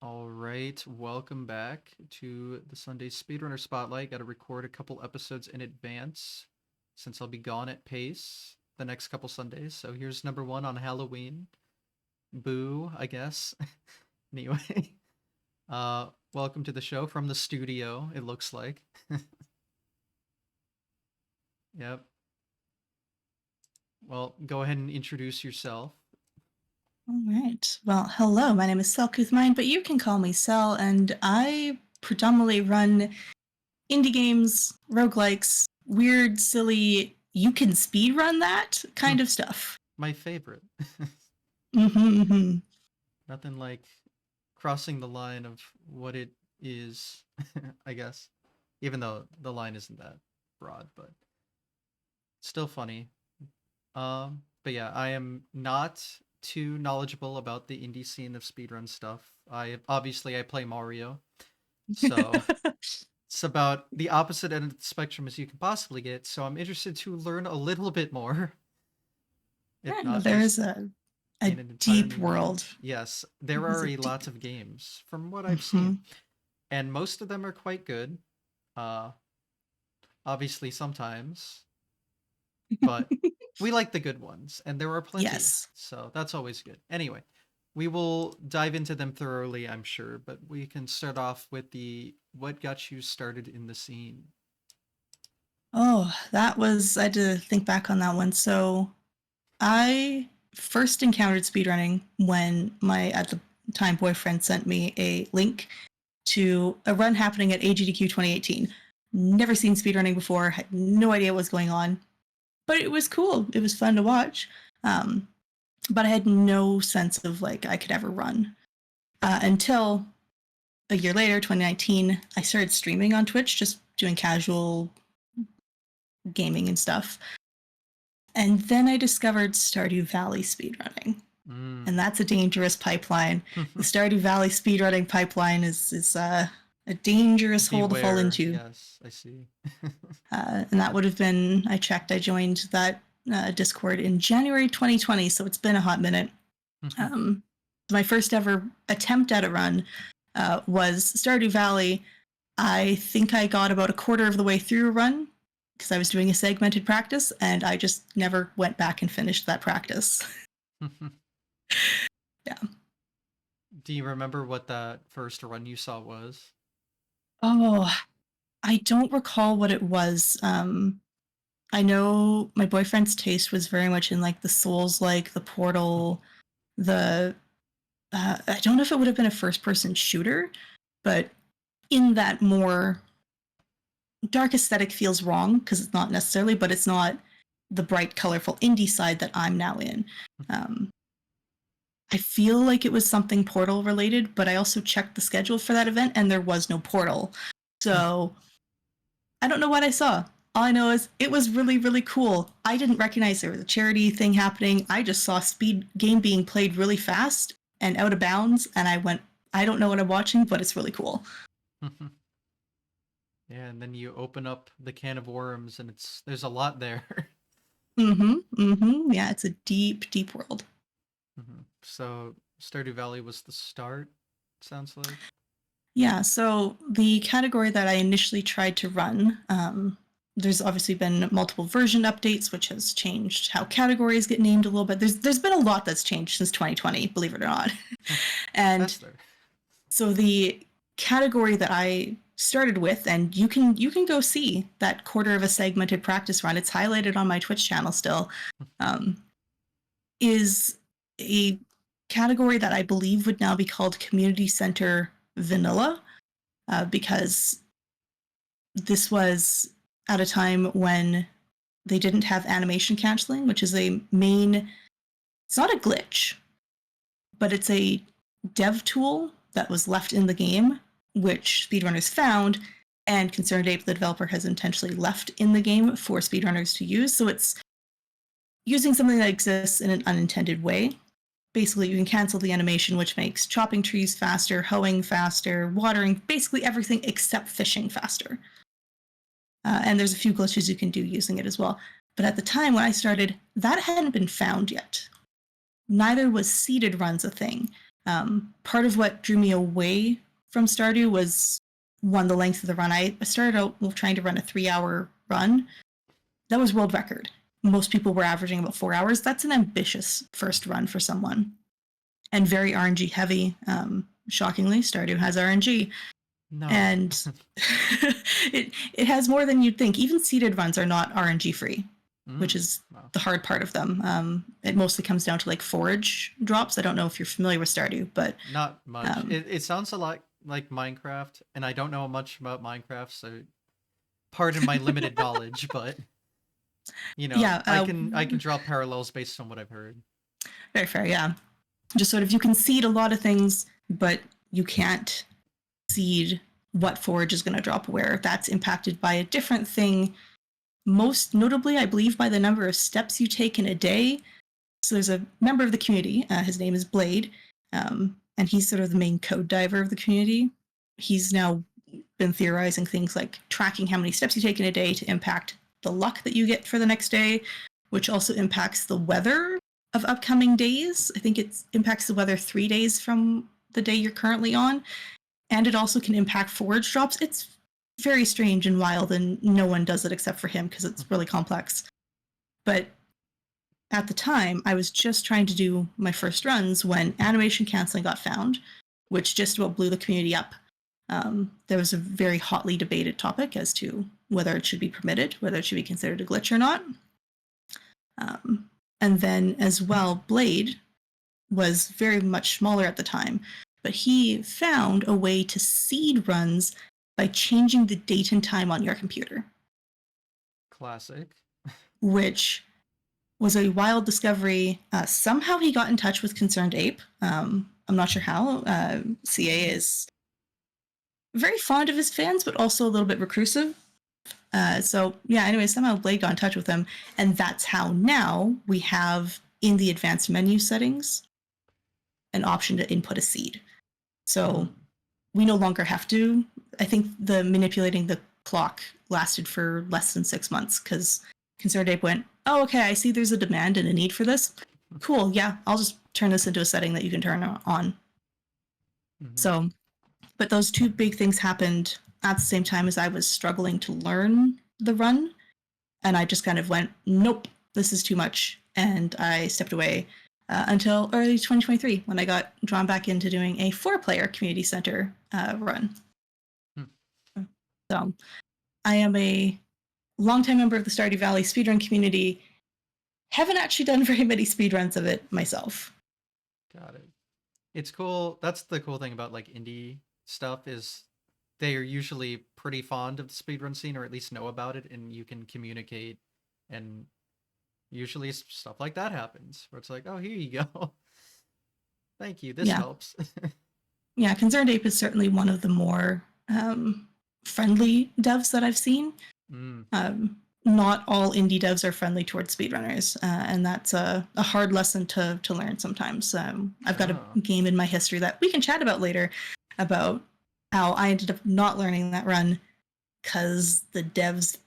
All right, welcome back to the Sunday Speedrunner Spotlight. Got to record a couple episodes in advance since I'll be gone at Pace the next couple Sundays. So here's number one on Halloween. Boo, I guess. Anyway, welcome to the show from the studio, it looks like. Yep. Well, go ahead and introduce yourself. All right. Well, hello, my name is selcouthmind, but you can call me Cell, and I predominantly run indie games, roguelikes, weird, silly, you can speedrun that kind of stuff. My favorite. Mm-hmm. Nothing like crossing the line of what it is, I guess. Even though the line isn't that broad, but still funny. But yeah, I am not too knowledgeable about the indie scene of speedrun stuff. I play Mario, so it's about the opposite end of the spectrum as you can possibly get. So I'm interested to learn a little bit more, if Yeah, not there's just a in an entire deep new region. world. Yes, there There's are a a deep. lot of games from what I've Mm-hmm. seen, and most of them are quite good. Uh, Obviously sometimes, but we like the good ones, and there are plenty, Yes. so that's always good. Anyway, we will dive into them thoroughly, I'm sure, but we can start off with the what got you started in the scene. Oh, I had to think back on that one. So I first encountered speedrunning when my, at the time, boyfriend sent me a link to a run happening at AGDQ 2018. Never seen speedrunning before, had no idea what was going on, but it was cool. It was fun to watch. Um, but I had no sense of like I could ever run until a year later, 2019. I started streaming on Twitch, just doing casual gaming and stuff. And then I discovered Stardew Valley speedrunning. And that's a dangerous pipeline. The Stardew Valley speedrunning pipeline is a dangerous hole to fall Beware, into. yes, I see. And that would have been, I joined that Discord in January 2020, so it's been a hot minute. My first ever attempt at a run was Stardew Valley. I think I got about a quarter of the way through a run because I was doing a segmented practice, and I just never went back and finished that practice. Yeah. Do you remember what that first run you saw was? Oh, I don't recall what it was. I know my boyfriend's taste was very much in like the Souls, like the Portal, the I don't know if it would have been a first-person shooter, but in that more dark aesthetic feels wrong because it's not necessarily, but it's not the bright, colorful indie side that I'm now in. I feel like it was something Portal related, but I also checked the schedule for that event and there was no Portal. So I don't know what I saw. All I know is it was really, really cool. I didn't recognize there was a charity thing happening. I just saw speed game being played really fast and out of bounds, and I went, I don't know what I'm watching, but it's really cool. Yeah, and then you open up the can of worms, and there's a lot there. Yeah, it's a deep, deep world. So Stardew Valley was the start, sounds like. Yeah, so the category that I initially tried to run, there's obviously been multiple version updates, which has changed how categories get named a little bit. There's been a lot that's changed since 2020, believe it or not. And so the category that I started with, and you can go see that quarter of a segmented practice run. It's highlighted on my Twitch channel still. Is a category that I believe would now be called Community Center Vanilla, because this was at a time when they didn't have animation canceling, which is a main, it's not a glitch, but it's a dev tool that was left in the game, which speedrunners found, and Concerned Ape, the developer, has intentionally left in the game for speedrunners to use. So it's using something that exists in an unintended way. Basically, you can cancel the animation, which makes chopping trees faster, hoeing faster, watering, basically everything except fishing faster. And there's a few glitches you can do using it as well. But at the time when I started, that hadn't been found yet. Neither was seeded runs a thing. Part of what drew me away from Stardew was, one, the length of the run. I started out trying to run a 3-hour run. That was world record. Most people were averaging about 4 hours. That's an ambitious first run for someone, and very RNG heavy. Shockingly, Stardew has RNG. No. And it has more than you'd think. Even seeded runs are not RNG free, which is the hard part of them. It mostly comes down to like forage drops. I don't know if you're familiar with Stardew, but not much. It sounds a lot like Minecraft, and I don't know much about Minecraft, so pardon my limited knowledge, but yeah, I can draw parallels based on what I've heard. Very fair, yeah. Just sort of, you can seed a lot of things, but you can't seed what forage is going to drop where. That's impacted by a different thing, most notably, I believe, by the number of steps you take in a day. So there's a member of the community, his name is Blade, and he's sort of the main code diver of the community. He's now been theorizing things like tracking how many steps you take in a day to impact the luck that you get for the next day, which also impacts the weather of upcoming days. I think it impacts the weather 3 days from the day you're currently on. And it also can impact forage drops. It's very strange and wild, and no one does it except for him because it's really complex. But at the time, I was just trying to do my first runs when animation canceling got found, which just about blew the community up. There was a very hotly debated topic as to whether it should be permitted, whether it should be considered a glitch or not. And then as well, Blade was very much smaller at the time, but he found a way to seed runs by changing the date and time on your computer. Classic. Which was a wild discovery. Somehow he got in touch with Concerned Ape. I'm not sure how. CA is very fond of his fans, but also a little bit reclusive. So yeah, anyway, somehow Blade got in touch with him, and that's how now we have in the advanced menu settings an option to input a seed. So we no longer have to. I think the manipulating the clock lasted for less than 6 months because Concerned Ape went, oh, okay, I see there's a demand and a need for this. Cool, yeah, I'll just turn this into a setting that you can turn on. So, but those two big things happened at the same time as I was struggling to learn the run. And I just kind of went, nope, this is too much. And I stepped away until early 2023 when I got drawn back into doing a 4-player community center run. So I am a longtime member of the Stardew Valley speedrun community. Haven't actually done very many speedruns of it myself. Got it. It's cool. That's the cool thing about like indie stuff is they are usually pretty fond of the speedrun scene, or at least know about it, and you can communicate, and usually stuff like that happens where it's like, oh, here you go. Thank you. This helps. Yeah, Concerned Ape is certainly one of the more friendly devs that I've seen. Not all indie devs are friendly towards speedrunners, and that's a hard lesson to learn sometimes. I've got a game in my history that we can chat about later about how I ended up not learning that run because the devs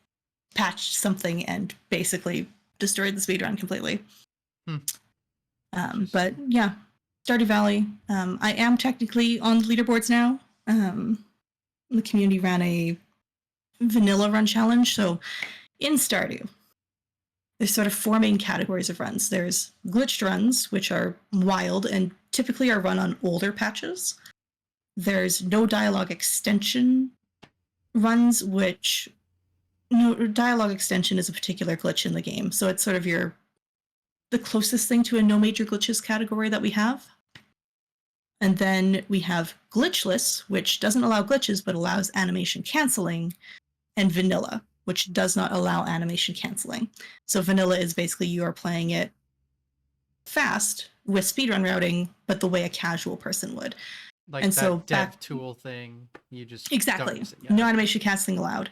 patched something and basically destroyed the speedrun completely. But yeah, Stardew Valley. I am technically on the leaderboards now. The community ran a vanilla run challenge. So in Stardew, there's sort of 4 main categories of runs. There's glitched runs, which are wild and typically are run on older patches. There's no dialogue extension runs, which no dialogue extension is a particular glitch in the game. So it's sort of the closest thing to a no major glitches category that we have. And then we have glitchless, which doesn't allow glitches, but allows animation canceling, and vanilla, which does not allow animation canceling. So vanilla is basically you are playing it fast with speedrun routing, but the way a casual person would. Like and that so dev tool thing, you just exactly no animation canceling allowed.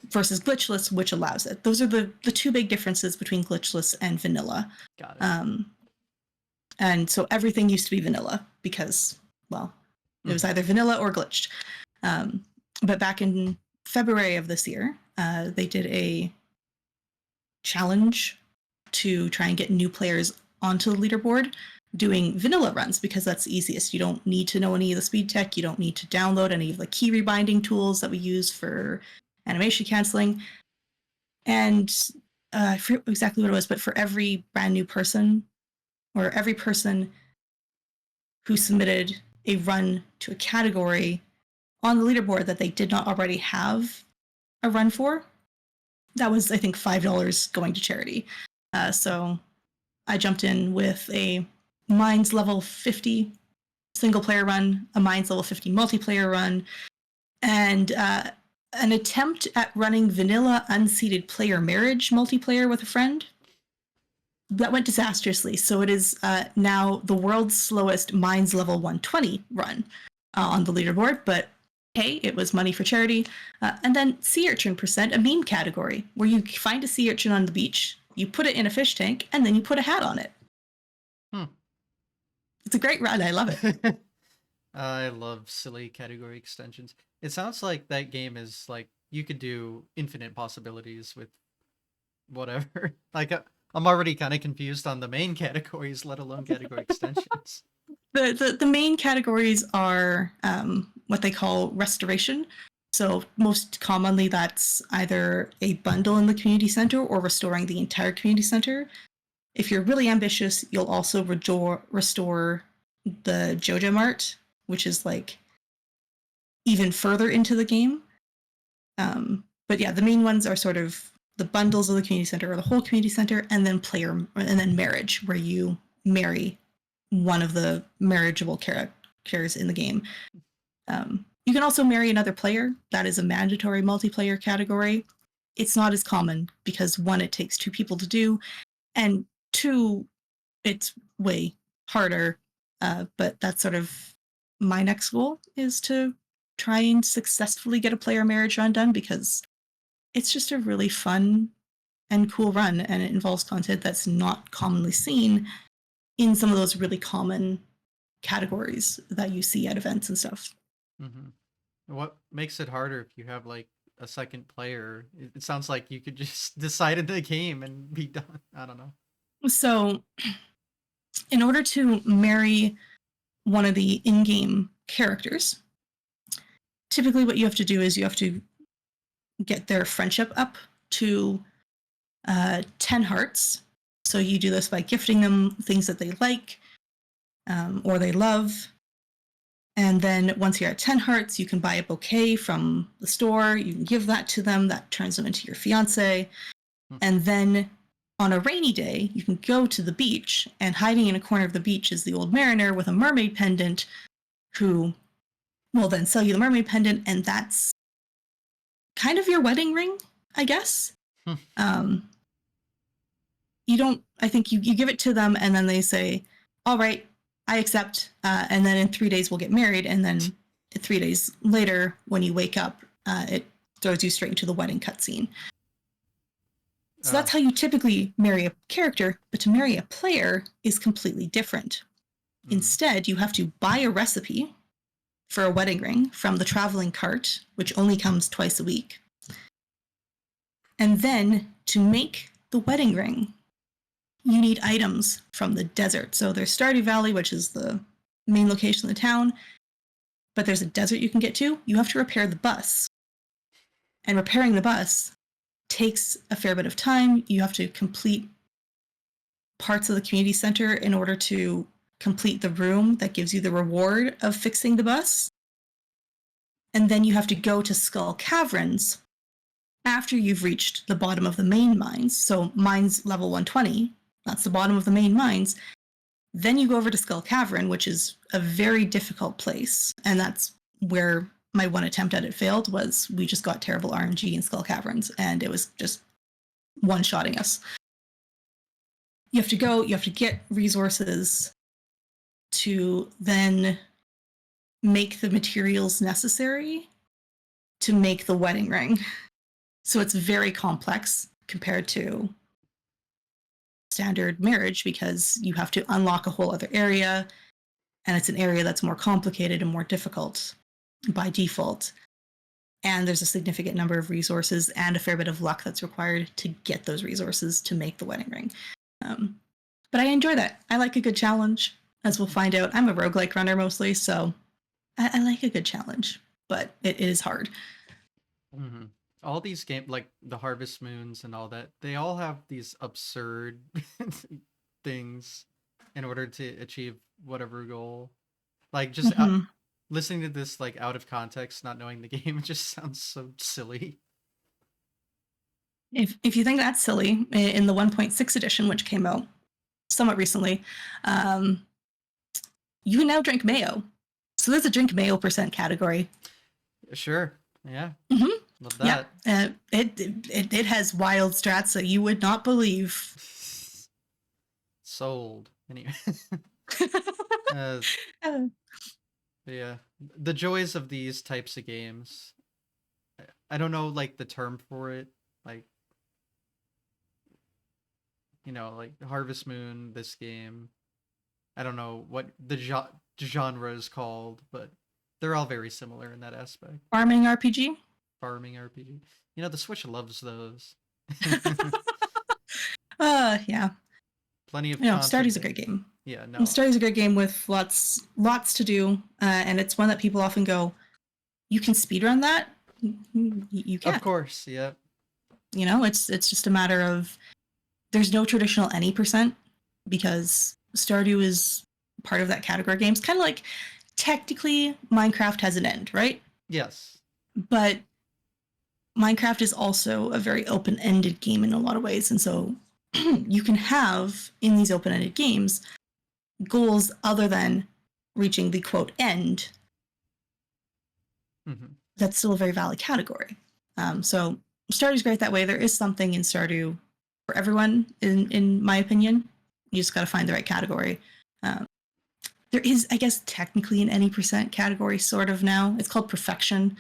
Versus glitchless, which allows it. Those are the 2 big differences between glitchless and vanilla. Got it. And so everything used to be vanilla because, well, it was either vanilla or glitched. But back in February of this year, they did a challenge to try and get new players onto the leaderboard doing vanilla runs because that's the easiest. You don't need to know any of the speed tech. You don't need to download any of the key rebinding tools that we use for animation canceling. And I forget exactly what it was, but for every brand new person or every person who submitted a run to a category on the leaderboard that they did not already have a run for, that was, I think, $5 going to charity. So I jumped in with a Minds level 50 single player run, a Minds level 50 multiplayer run, and an attempt at running vanilla unseated player marriage multiplayer with a friend. That went disastrously. So it is now the world's slowest Minds level 120 run on the leaderboard, but hey, it was money for charity. And then sea urchin percent, a meme category where you find a sea urchin on the beach, you put it in a fish tank, and then you put a hat on it. It's a great run. I love it. I love silly category extensions. It sounds like that game is like you could do infinite possibilities with whatever. Like I'm already kind of confused on the main categories, let alone category extensions. The main categories are what they call restoration. So most commonly that's either a bundle in the community center or restoring the entire community center. If you're really ambitious, you'll also restore the JoJo Mart, which is like even further into the game. But yeah, the main ones are sort of the bundles of the community center or the whole community center, and then marriage, where you marry one of the marriageable characters in the game. You can also marry another player. That is a mandatory multiplayer category. It's not as common because one, it takes 2 people to do, and 2, it's way harder. But that's sort of my next goal, is to try and successfully get a player marriage run done, because it's just a really fun and cool run, and it involves content that's not commonly seen in some of those really common categories that you see at events and stuff. Mm-hmm. What makes it harder if you have like a second player? It sounds like you could just decide in the game and be done. I don't know. So, in order to marry one of the in-game characters, typically what you have to do is you have to get their friendship up to 10 hearts. So you do this by gifting them things that they like or they love. And then once you're at 10 hearts, you can buy a bouquet from the store. You can give that to them. That turns them into your fiance. And then on a rainy day, you can go to the beach, and hiding in a corner of the beach is the old mariner with a mermaid pendant, who will then sell you the mermaid pendant, and that's kind of your wedding ring, I guess. You don't, I think you give it to them, and then they say, all right, I accept, and then in 3 days we'll get married, and then 3 days later, when you wake up, it throws you straight into the wedding cutscene. So that's how you typically marry a character, but to marry a player is completely different. Instead, you have to buy a recipe for a wedding ring from the traveling cart, which only comes twice a week. And then to make the wedding ring, you need items from the desert. So there's Stardew Valley, which is the main location of the town, but there's a desert you can get to. You have to repair the bus. And repairing the bus takes a fair bit of time. You have to complete parts of the community center in order to complete the room that gives you the reward of fixing the bus. And then you have to go to Skull Caverns after you've reached the bottom of the main mines. So mines level 120, that's the bottom of the main mines. Then you go over to Skull Cavern, which is a very difficult place. And that's where my one attempt at it failed, was we just got terrible RNG in Skull Caverns, and it was just one-shotting us. You have to go, you have to get resources to then make the materials necessary to make the wedding ring. So it's very complex compared to standard marriage, because you have to unlock a whole other area, and it's an area that's more complicated and more difficult by default. And there's a significant number of resources and a fair bit of luck that's required to get those resources to make the wedding ring. But I enjoy that. I like a good challenge. as we'll find out, I'm a roguelike runner mostly, so I like a good challenge, but it is hard. Mm-hmm. All these games, like the Harvest Moons and all that, they all have these absurd things in order to achieve whatever goal. Like just Mm-hmm. listening to this like out of context, not knowing the game, it just sounds so silly. If you think that's silly, in the 1.6 edition, which came out somewhat recently, um, you can now drink mayo. So there's a drink mayo percent category. Sure, yeah, Mm-hmm. love Yeah, that. it has wild strats that you would not believe. Sold. Anyway, uh, yeah, the joys of these types of games. I don't know like the term for it, like like Harvest Moon. This game, I don't know what the genre is called, but they're all very similar in that aspect. Farming RPG. Farming RPG. The Switch loves those. Yeah. Plenty of content Stardew's a great there. game. Yeah, no. Stardew's a great game with lots to do, and it's one that people often go, "You can speedrun that." You Of can. course, yeah. It's just a matter of there's no traditional any percent because Stardew is part of that category of games. Kind of like technically Minecraft has an end, right? Yes. But Minecraft is also a very open-ended game in a lot of ways, and so you can have in these open-ended games goals other than reaching the quote end. Mm-hmm. That's still a very valid category. So Stardew's great that way. There is something in Stardew for everyone, in my opinion. You just got to find the right category. There is, I guess, technically an any percent category, sort of now. It's called Perfection.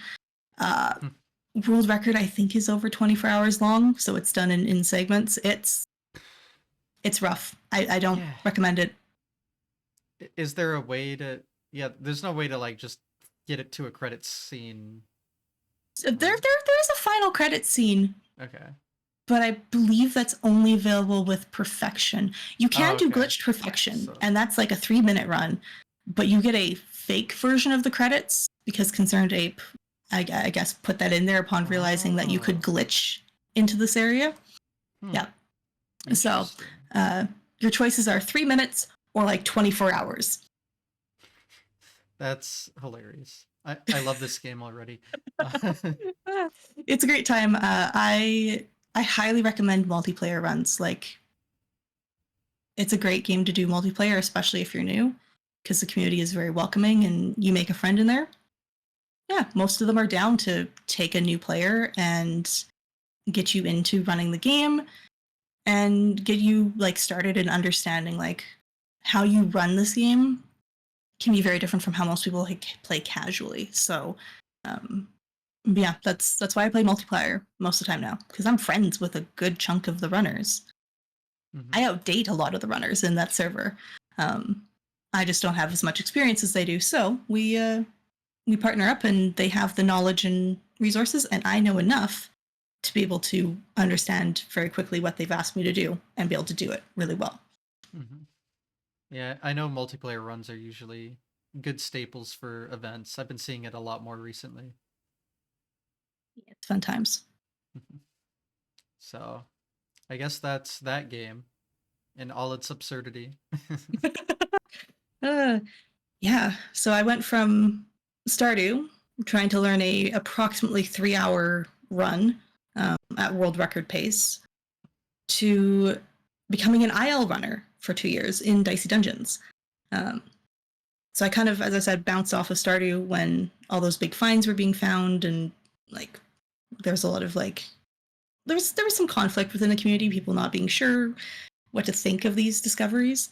World record, I think, is over 24 hours long, so it's done in segments. It's rough. I don't recommend it. Is there a way to? Yeah, there's no way to like just get it to a credits scene. There's a final credit scene. Okay. But I believe that's only available with Perfection. You can do glitched Perfection, and that's like a 3-minute run, but you get a fake version of the credits because Concerned Ape, I guess, put that in there upon realizing that you could glitch into this area. Yeah. So your choices are 3 minutes or like 24 hours. That's hilarious. I love this game already. It's a great time. I highly recommend multiplayer runs. Like, it's a great game to do multiplayer, especially if you're new, because the community is very welcoming and you make a friend in there. Yeah, most of them are down to take a new player and get you into running the game and get you like started in understanding like how you run this game can be very different from how most people like, play casually. So, yeah, that's why I play multiplayer most of the time now, because I'm friends with a good chunk of the runners. Mm-hmm. I outdate a lot of the runners in that server. I just don't have as much experience as they do, so we partner up, and they have the knowledge and resources, and I know enough to be able to understand very quickly what they've asked me to do and be able to do it really well. Mm-hmm. Yeah, I know multiplayer runs are usually good staples for events. I've been seeing it a lot more recently. Yeah, it's fun times. So, I guess that's that game in all its absurdity. Yeah, so I went from Stardew, trying to learn a approximately 3-hour run at world record pace, to becoming an IL runner for 2 years in Dicey Dungeons. So I kind of, as I said, bounced off of Stardew when all those big finds were being found, and like there's a lot of like there was some conflict within the community, people not being sure what to think of these discoveries,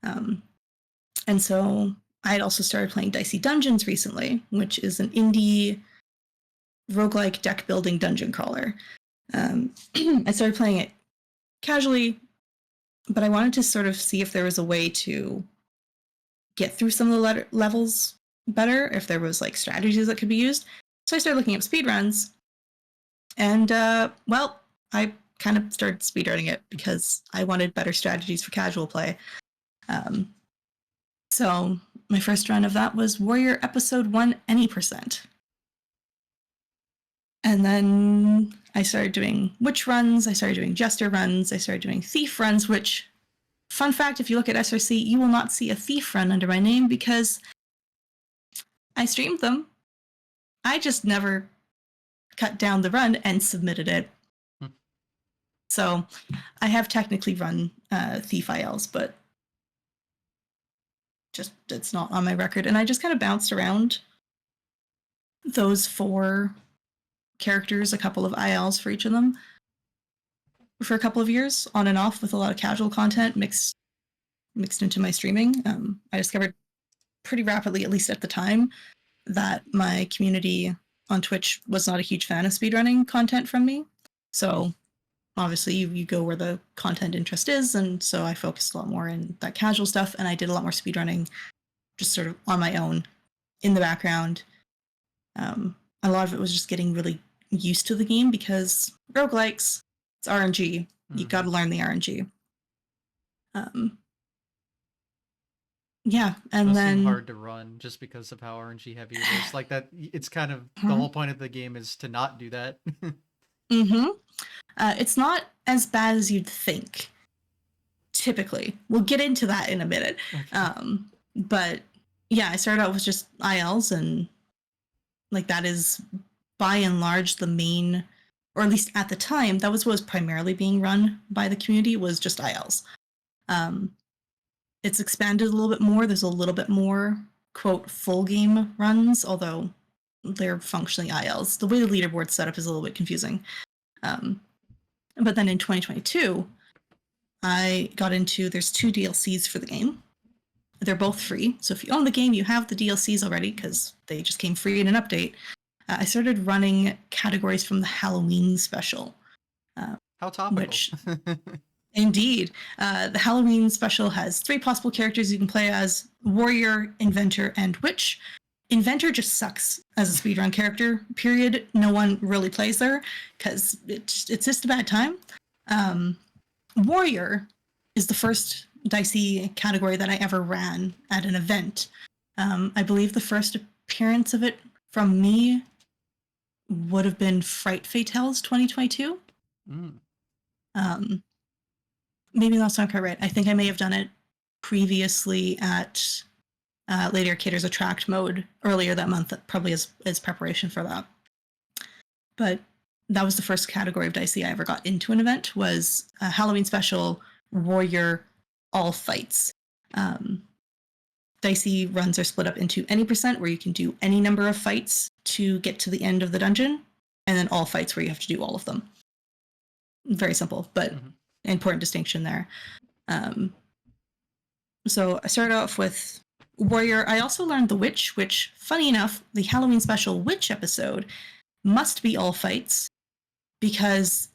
and so I had also started playing Dicey Dungeons recently, which is an indie roguelike deck building dungeon crawler. I started playing it casually, but I wanted to sort of see if there was a way to get through some of the levels better, if there was like strategies that could be used. So I started looking up speedruns, and well, I kind of started speedrunning it because I wanted better strategies for casual play. So my first run of that was Warrior Episode 1 Any Percent. And then I started doing witch runs, I started doing jester runs, I started doing thief runs, which, fun fact, if you look at SRC, you will not see a thief run under my name because I streamed them. I just never cut down the run and submitted it. So I have technically run thief ILs, but just it's not on my record. And I just kind of bounced around those 4 characters, a couple of ILs for each of them, for a couple of years, on and off, with a lot of casual content mixed into my streaming. I discovered pretty rapidly, at least at the time, that my community on Twitch was not a huge fan of speedrunning content from me. So obviously you go where the content interest is, and so I focused a lot more in that casual stuff, and I did a lot more speedrunning just sort of on my own in the background. A lot of it was just getting really used to the game because roguelikes, it's RNG. You got to learn the RNG. Yeah, and Must then seem hard to run just because of how RNG heavy it is. Like that, it's kind of the whole point of the game is to not do that. It's not as bad as you'd think. Typically, we'll get into that in a minute. Okay. But yeah, I started out with just ILs, and like that is by and large the main, or at least at the time, that was what was primarily being run by the community, was just ILs. It's expanded a little bit more. There's a little bit more, quote, full game runs, although they're functionally ILs. The way the leaderboard's set up is a little bit confusing. But then in 2022, I got into, there's 2 DLCs for the game. They're both free. So if you own the game, you have the DLCs already because they just came free in an update. I started running categories from the Halloween special. How topical. Which, indeed. The Halloween special has 3 possible characters you can play as: warrior, inventor, and witch. Inventor just sucks as a speedrun character, period. No one really plays there because it's just a bad time. Warrior is the first dicey category that I ever ran at an event. I believe the first appearance of it from me would have been Fright Fatales 2022. Maybe that's not quite right. I think I may have done it previously at Lady Arcader's Attract mode earlier that month, probably as preparation for that. But that was the first category of dicey I ever got into an event, was a Halloween special, warrior, all fights. Dicey runs are split up into any percent, where you can do any number of fights to get to the end of the dungeon, and then all fights where you have to do all of them. Very simple, but important distinction there. So I started off with warrior. I also learned the witch, which, funny enough, the Halloween special witch episode must be all fights because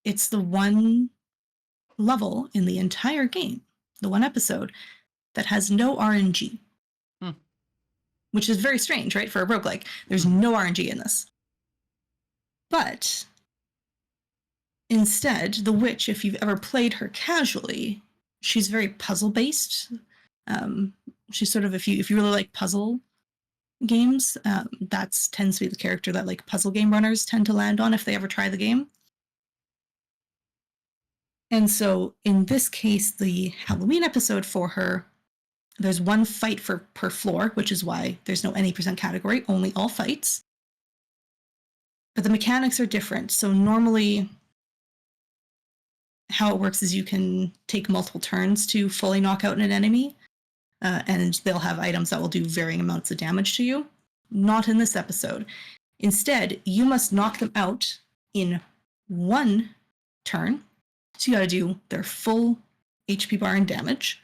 it's the one level in the entire game, the one episode, that has no RNG. Which is very strange, right, for a roguelike. There's no RNG in this. But instead, the witch, if you've ever played her casually, she's very puzzle-based. She's sort of, if you really like puzzle games, that tends to be the character that like puzzle game runners tend to land on if they ever try the game. And so in this case, the Halloween episode for her, there's 1 fight per floor, which is why there's no any percent category, only all fights. But the mechanics are different. So normally how it works is you can take multiple turns to fully knock out an enemy, and they'll have items that will do varying amounts of damage to you. Not in this episode. Instead, you must knock them out in 1 turn. So you got to do their full HP bar and damage.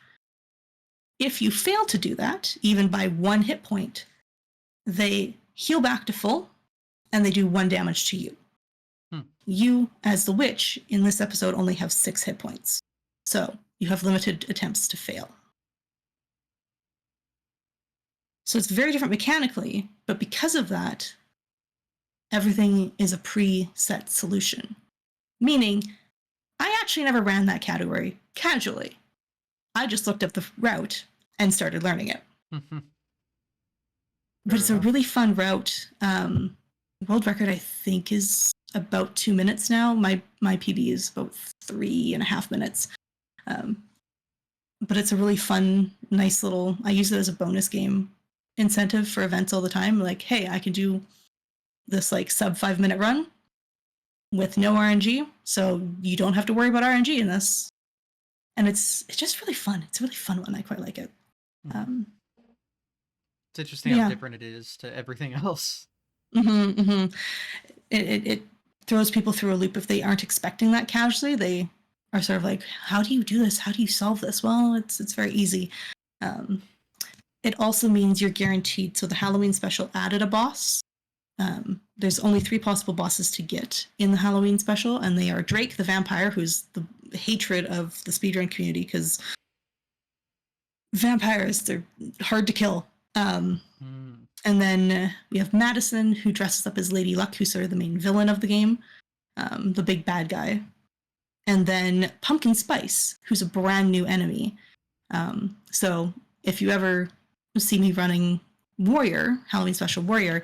If you fail to do that, even by 1 hit point, they heal back to full, and they do 1 damage to you. You, as the witch, in this episode only have 6 hit points. So you have limited attempts to fail. So it's very different mechanically, but because of that, everything is a preset solution. Meaning, I actually never ran that category casually. I just looked up the route and started learning it. But Fair it's a enough. really fun route. World record, I think, is about 2 minutes now. My PB is about 3.5 minutes. But it's a really fun, nice little. I use it as a bonus game incentive for events all the time. Like, hey, I can do this like sub 5 minute run with no RNG, so you don't have to worry about RNG in this. And it's just really fun. It's a really fun one. I quite like it. It's interesting how different it is to everything else. It throws people through a loop if they aren't expecting that casually. They are sort of like, how do you do this? How do you solve this? Well, it's very easy. It also means you're guaranteed. So the Halloween special added a boss. There's only 3 possible bosses to get in the Halloween special, and they are Drake the vampire, who's the hatred of the speedrun community because vampires, they're hard to kill. And then we have Madison, who dresses up as Lady Luck, who's sort of the main villain of the game, the big bad guy. And then Pumpkin Spice, who's a brand new enemy. So if you ever see me running Warrior, Halloween Special Warrior,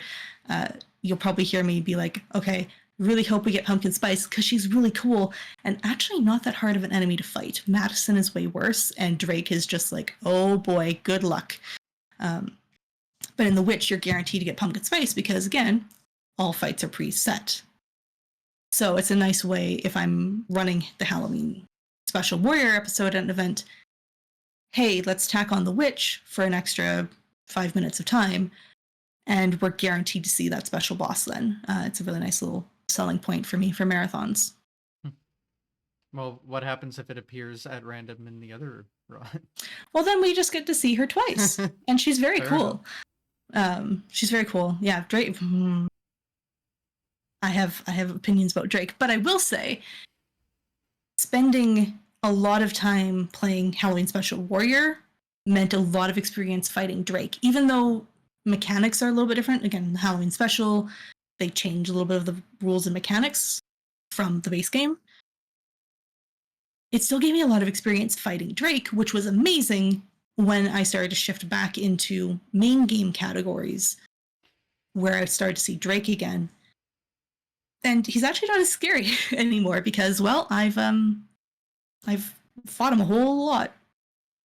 you'll probably hear me be like, okay, really hope we get Pumpkin Spice because she's really cool and actually not that hard of an enemy to fight. Madison is way worse, and Drake is just like, oh boy, good luck. But in the Witch, you're guaranteed to get Pumpkin Spice because, again, all fights are preset. So it's a nice way if I'm running the Halloween Special Warrior episode at an event, hey, let's tack on the Witch for an extra 5 minutes of time, and we're guaranteed to see that special boss then. It's a really nice little selling point for me for marathons. Well, what happens if it appears at random in the other run? Well, then we just get to see her twice, and she's very cool. She's very cool. Yeah, Drake. I have opinions about Drake, but I will say, spending a lot of time playing Halloween Special Warrior meant a lot of experience fighting Drake, even though mechanics are a little bit different. Again, the Halloween Special, they change a little bit of the rules and mechanics from the base game. It still gave me a lot of experience fighting Drake, which was amazing when I started to shift back into main game categories, where I started to see Drake again. And he's actually not as scary anymore because, well, I've fought him a whole lot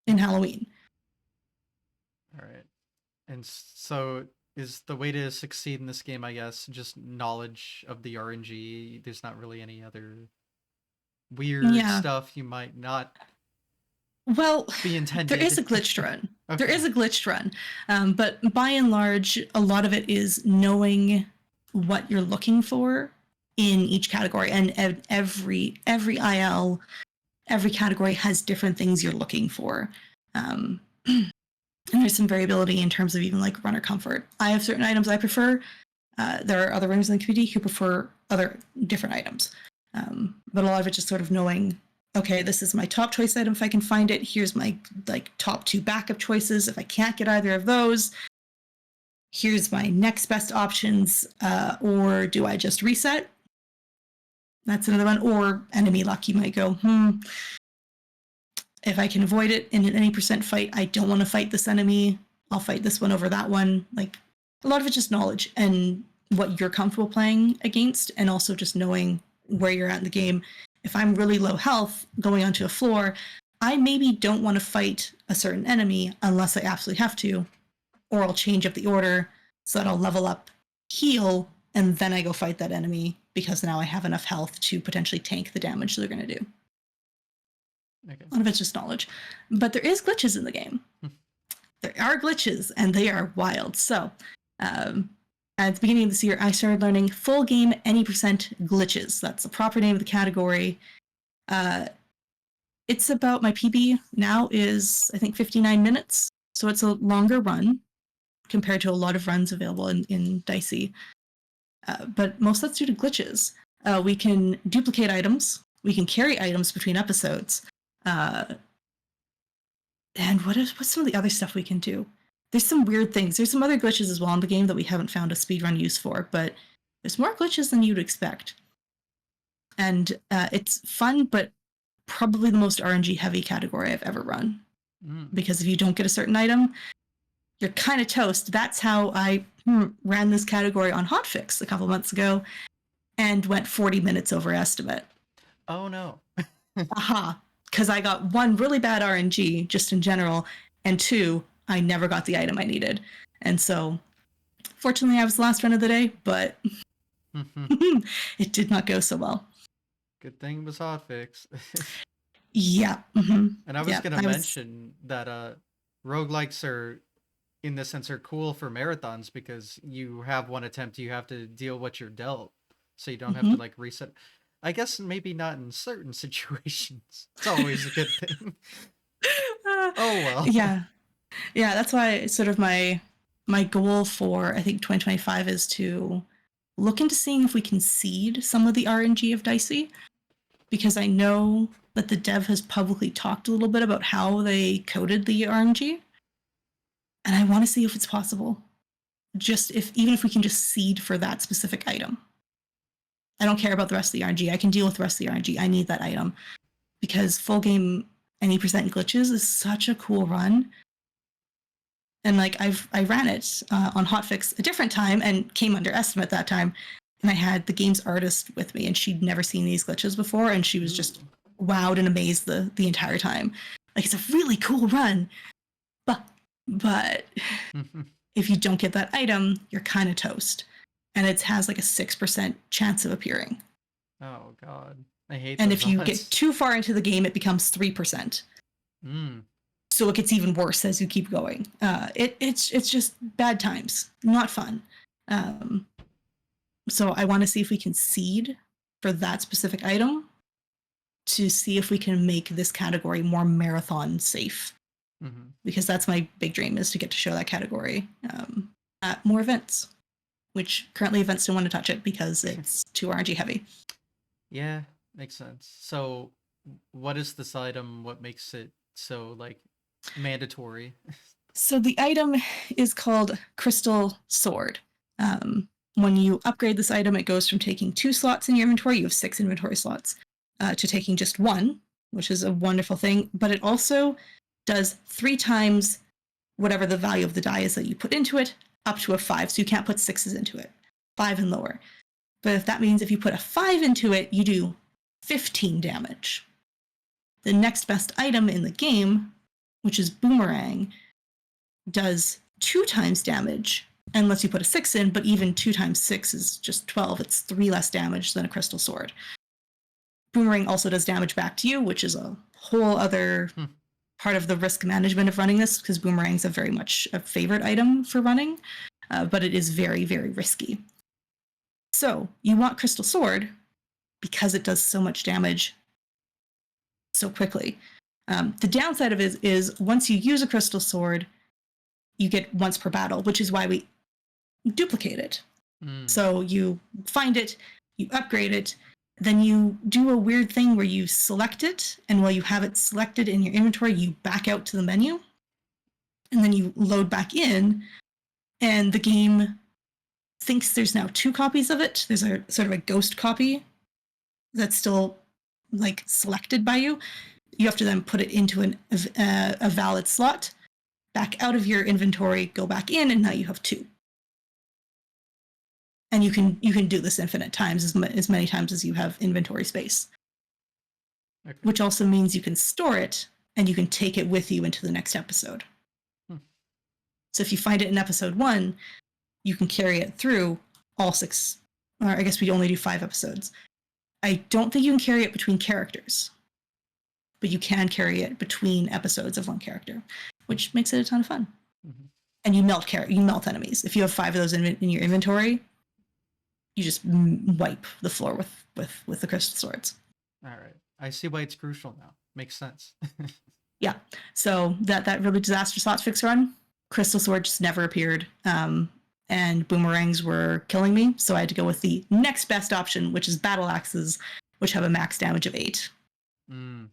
in Halloween. All right. And so is the way to succeed in this game, I guess, just knowledge of the RNG? There's not really any other weird stuff you might not be intended. There is a glitched run. Okay. There is a glitched run. But by and large, a lot of it is knowing what you're looking for in each category. And every IL, every category has different things you're looking for. And there's some variability in terms of even like runner comfort. I have certain items I prefer. There are other runners in the community who prefer other different items. But a lot of it just sort of knowing, okay, this is my top choice item if I can find it. Here's my like top 2 backup choices. If I can't get either of those, here's my next best options. Or do I just reset? That's another one. Or enemy luck. You might go, if I can avoid it in an any percent fight, I don't want to fight this enemy. I'll fight this one over that one. Like, a lot of it's just knowledge and what you're comfortable playing against, and also just knowing where you're at in the game. If I'm really low health going onto a floor, I maybe don't want to fight a certain enemy unless I absolutely have to, or I'll change up the order so that I'll level up, heal, and then I go fight that enemy because now I have enough health to potentially tank the damage they're going to do. Okay. A lot of it's just knowledge. But there is glitches in the game. There are glitches, and they are wild. So, at the beginning of this year, I started learning full game any percent glitches. That's the proper name of the category. It's about, my PB now is, I think, 59 minutes. So it's a longer run compared to a lot of runs available in Dicey. But most of that's due to glitches. We can duplicate items. We can carry items between episodes. And what's some of the other stuff we can do? There's some weird things. There's some other glitches as well in the game that we haven't found a speedrun use for, but there's more glitches than you'd expect. And it's fun, but probably the most RNG heavy category I've ever run. because if you don't get a certain item, you're kind of toast. That's how I ran this category on Hotfix a couple months ago and went 40 minutes over estimate. Oh no. Aha. Because I got 1, really bad RNG just in general, and 2, I never got the item I needed. And so, fortunately, I was the last run of the day, but it did not go so well. Good thing it was hotfix. Yeah. And I was gonna mention that roguelikes are, in this sense, are cool for marathons because you have one attempt, you have to deal what you're dealt, so you don't have to like reset. I guess maybe not in certain situations. It's always a good thing. Oh well. Yeah, that's why sort of my goal for, I think, 2025 is to look into seeing if we can seed some of the RNG of Dicey, because I know that the dev has publicly talked a little bit about how they coded the RNG, and I want to see if it's possible. Just even if we can just seed for that specific item. I don't care about the rest of the RNG. I can deal with the rest of the RNG. I need that item because full game any percent glitches is such a cool run. And like I ran it on Hotfix a different time and came under estimate that time, and I had the game's artist with me, and she'd never seen these glitches before, and she was just wowed and amazed the entire time. Like, it's a really cool run, but if you don't get that item, you're kind of toast, and it has like a 6% chance of appearing. Oh god, I hate. And those if you odds. get too far into the game, it becomes 3%. So it gets even worse as you keep going. It's just bad times, not fun. So I want to see if we can seed for that specific item to see if we can make this category more marathon safe. Because that's my big dream, is to get to show that category at more events, which currently events don't want to touch it because it's too RNG heavy. Yeah, makes sense. So what is this item? What makes it so like mandatory? So the item is called Crystal Sword. When you upgrade this item, it goes from taking 2 slots in your inventory, you have 6 inventory slots, to taking just 1, which is a wonderful thing. But it also does 3 times whatever the value of the die is that you put into it, up to a 5. So you can't put 6s into it, 5 and lower. But if that means if you put a 5 into it, you do 15 damage. The next best item in the game, which is Boomerang, does 2 times damage unless you put a 6 in, but even 2 times 6 is just 12. It's 3 less damage than a Crystal Sword. Boomerang also does damage back to you, which is a whole other part of the risk management of running this, because Boomerang's a very much a favorite item for running, but it is very, very risky. So you want Crystal Sword because it does so much damage so quickly. The downside of it is once you use a Crystal Sword, you get once per battle, which is why we duplicate it. So you find it, you upgrade it, then you do a weird thing where you select it, and while you have it selected in your inventory, you back out to the menu, and then you load back in, and the game thinks there's now 2 copies of it. There's a sort of a ghost copy that's still like selected by you. You have to then put it into a valid slot, back out of your inventory, go back in, and now you have 2. And you can do this infinite times, as many times as you have inventory space. Okay. Which also means you can store it, and you can take it with you into the next episode. So if you find it in episode 1, you can carry it through all 6, or I guess we only do 5 episodes. I don't think you can carry it between characters, but you can carry it between episodes of one character, which makes it a ton of fun. And you melt enemies. If you have 5 of those in your inventory, you just wipe the floor with the crystal swords. All right, I see why it's crucial now. Makes sense. Yeah. So that really disastrous hotfix run, crystal sword just never appeared, and boomerangs were killing me. So I had to go with the next best option, which is battle axes, which have a max damage of 8. And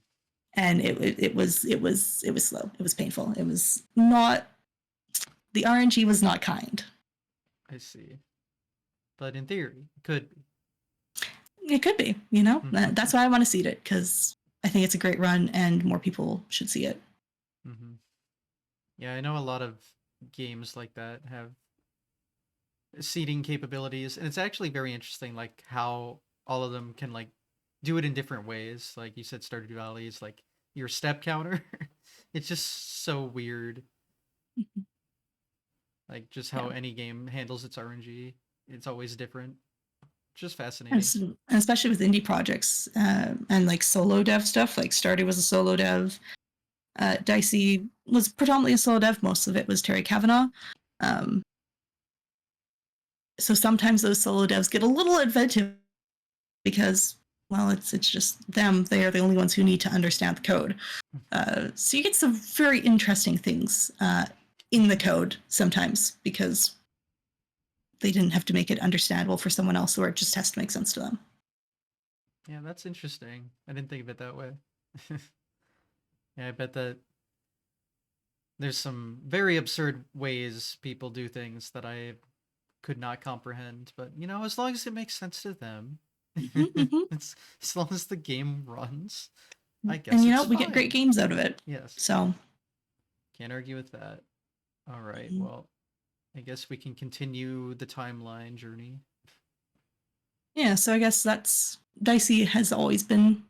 it was slow. It was painful. It was not. The RNG was not kind. I see. But in theory, it could be. It could be, you know? That's why I want to see it, because I think it's a great run and more people should see it. Yeah, I know a lot of games like that have seeding capabilities, and it's actually very interesting, like how all of them can like do it in different ways. Like you said, Stardew Valley is like your step counter. It's just so weird, like just Yeah. how any game handles its RNG. It's always different. Just And fascinating. and especially with indie projects and like solo dev stuff, like Stardew was a solo dev. Dicey was predominantly a solo dev. Most of it was Terry Kavanagh. Um, so sometimes those solo devs get a little inventive because, well, it's just them. They are the only ones who need to understand the code. So you get some very interesting things in the code sometimes because they didn't have to make it understandable for someone else, or it just has to make sense to them. Yeah, that's interesting. I didn't think of it that way. Yeah, I bet that there's some very absurd ways people do things that I could not comprehend. But as long as it makes sense to them, Mm-hmm, it's as long as the game runs, mm-hmm. I And guess you it's know, we get great fine. games out of it. Yes, So can't argue with that. All right, mm-hmm. well, I guess we can continue the timeline journey. Yeah, so I guess that's Dicey has always been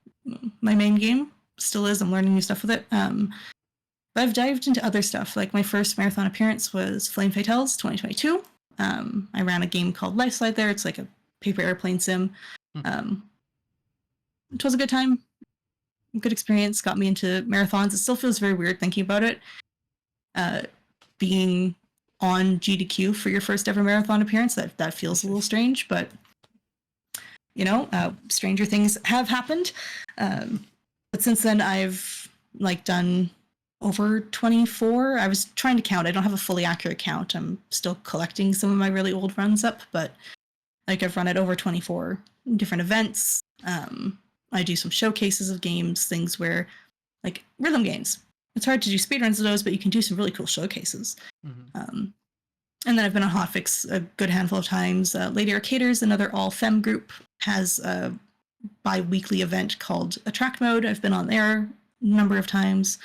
my main game. Still is. I'm learning new stuff with it. But I've dived into other stuff. Like my first marathon appearance was Flame Fatales 2022. I ran a game called Life Slide there. It's like a paper airplane sim. Um, it was a good time, good experience. Got me into marathons. It still feels very weird thinking about it. Uh, being on GDQ for your first ever marathon appearance, that feels a little strange, but stranger things have happened. But since then, I've like done over 24. I was trying to count. I don't have a fully accurate count. I'm still collecting some of my really old runs up, but like I've run at over 24 different events. I do some showcases of games, things where like rhythm games. It's hard to do speedruns of those, but you can do some really cool showcases. Mm-hmm. Um, and then I've been on Hotfix a good handful of times. Lady Arcaders, another all femme group, has a bi-weekly event called Attract Mode. I've been on there a number of times.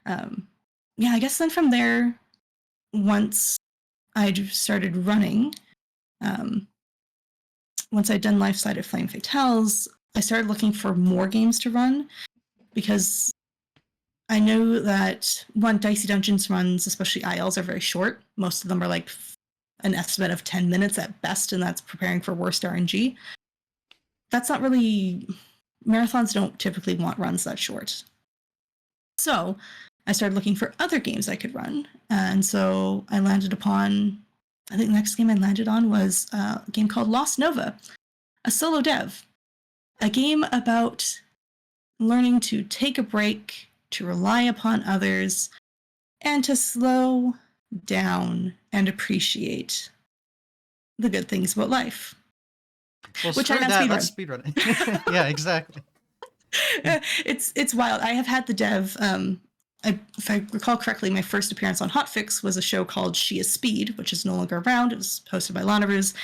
Yeah, I guess then from there, once I started running, um, once I'd done Life Side of Flame Fatales, I started looking for more games to run because I know that one, Dicey Dungeons runs, especially ILs, are very short. Most of them are like an estimate of 10 minutes at best, and that's preparing for worst RNG. That's not really. Marathons don't typically want runs that short. So I started looking for other games I could run. And so I landed upon, I think the next game I landed on was a game called Lost Nova, a solo dev, a game about learning to take a break, to rely upon others, and to slow down and appreciate the good things about life, Well, which I screw now that. Let's speedrun. speedrun it. Yeah, exactly. It's wild. I have had the dev. If I recall correctly, my first appearance on Hotfix was a show called She Is Speed, which is no longer around. It was hosted by Lana Ruse,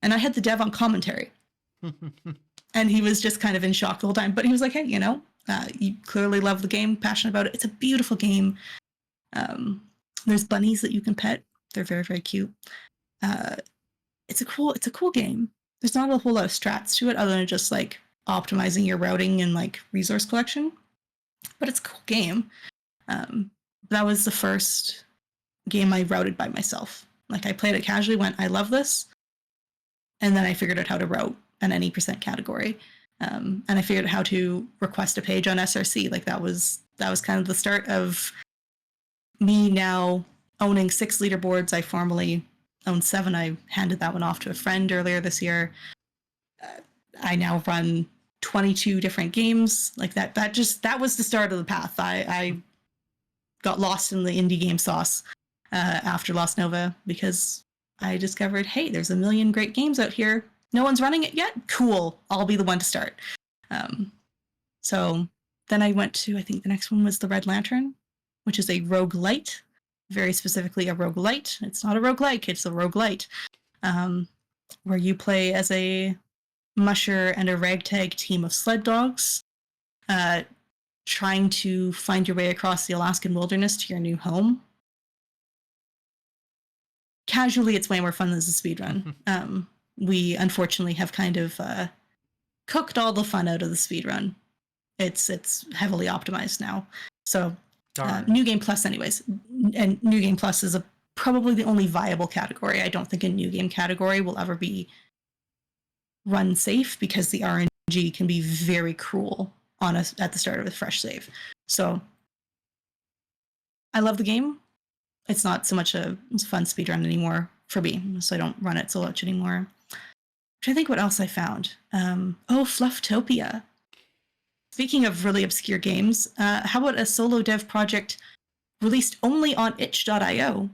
and I had the dev on commentary, and he was just kind of in shock the whole time. But he was like, "Hey, you clearly love the game, passionate about it. It's a beautiful game. Um, there's bunnies that you can pet. They're very, very cute. Uh, it's a cool game. There's not a whole lot of strats to it other than just like optimizing your routing and like resource collection, but it's a cool game. That was the first game I routed by myself. Like I played it casually, went, I love this, and then I figured out how to route an any percent category, and I figured out how to request a page on SRC. Like that was kind of the start of me now owning 6 leaderboards. I formerly owned 7. I handed that one off to a friend earlier this year. I now run 22 different games. Like that was the start of the path. I got lost in the indie game sauce after Lost Nova because I discovered, hey, there's a million great games out here. No one's running it yet. Cool. I'll be the one to start. So then I went to, I think the next one was the Red Lantern, which is a roguelite, very specifically a roguelite. It's not a roguelike, it's a roguelite, where you play as a musher and a ragtag team of sled dogs, trying to find your way across the Alaskan wilderness to your new home. casually, it's way more fun than a speedrun. We unfortunately have kind of cooked all the fun out of the speedrun. It's heavily optimized now. So New Game Plus, anyways, and New Game Plus is probably the only viable category. I don't think a New Game category will ever be run safe because the RNG can be very cruel on us at the start of a fresh save. So I love the game. It's not so much a fun speedrun anymore for me, so I don't run it so much anymore. I'm trying to think what else I found. Flufftopia. Speaking of really obscure games, how about a solo dev project released only on itch.io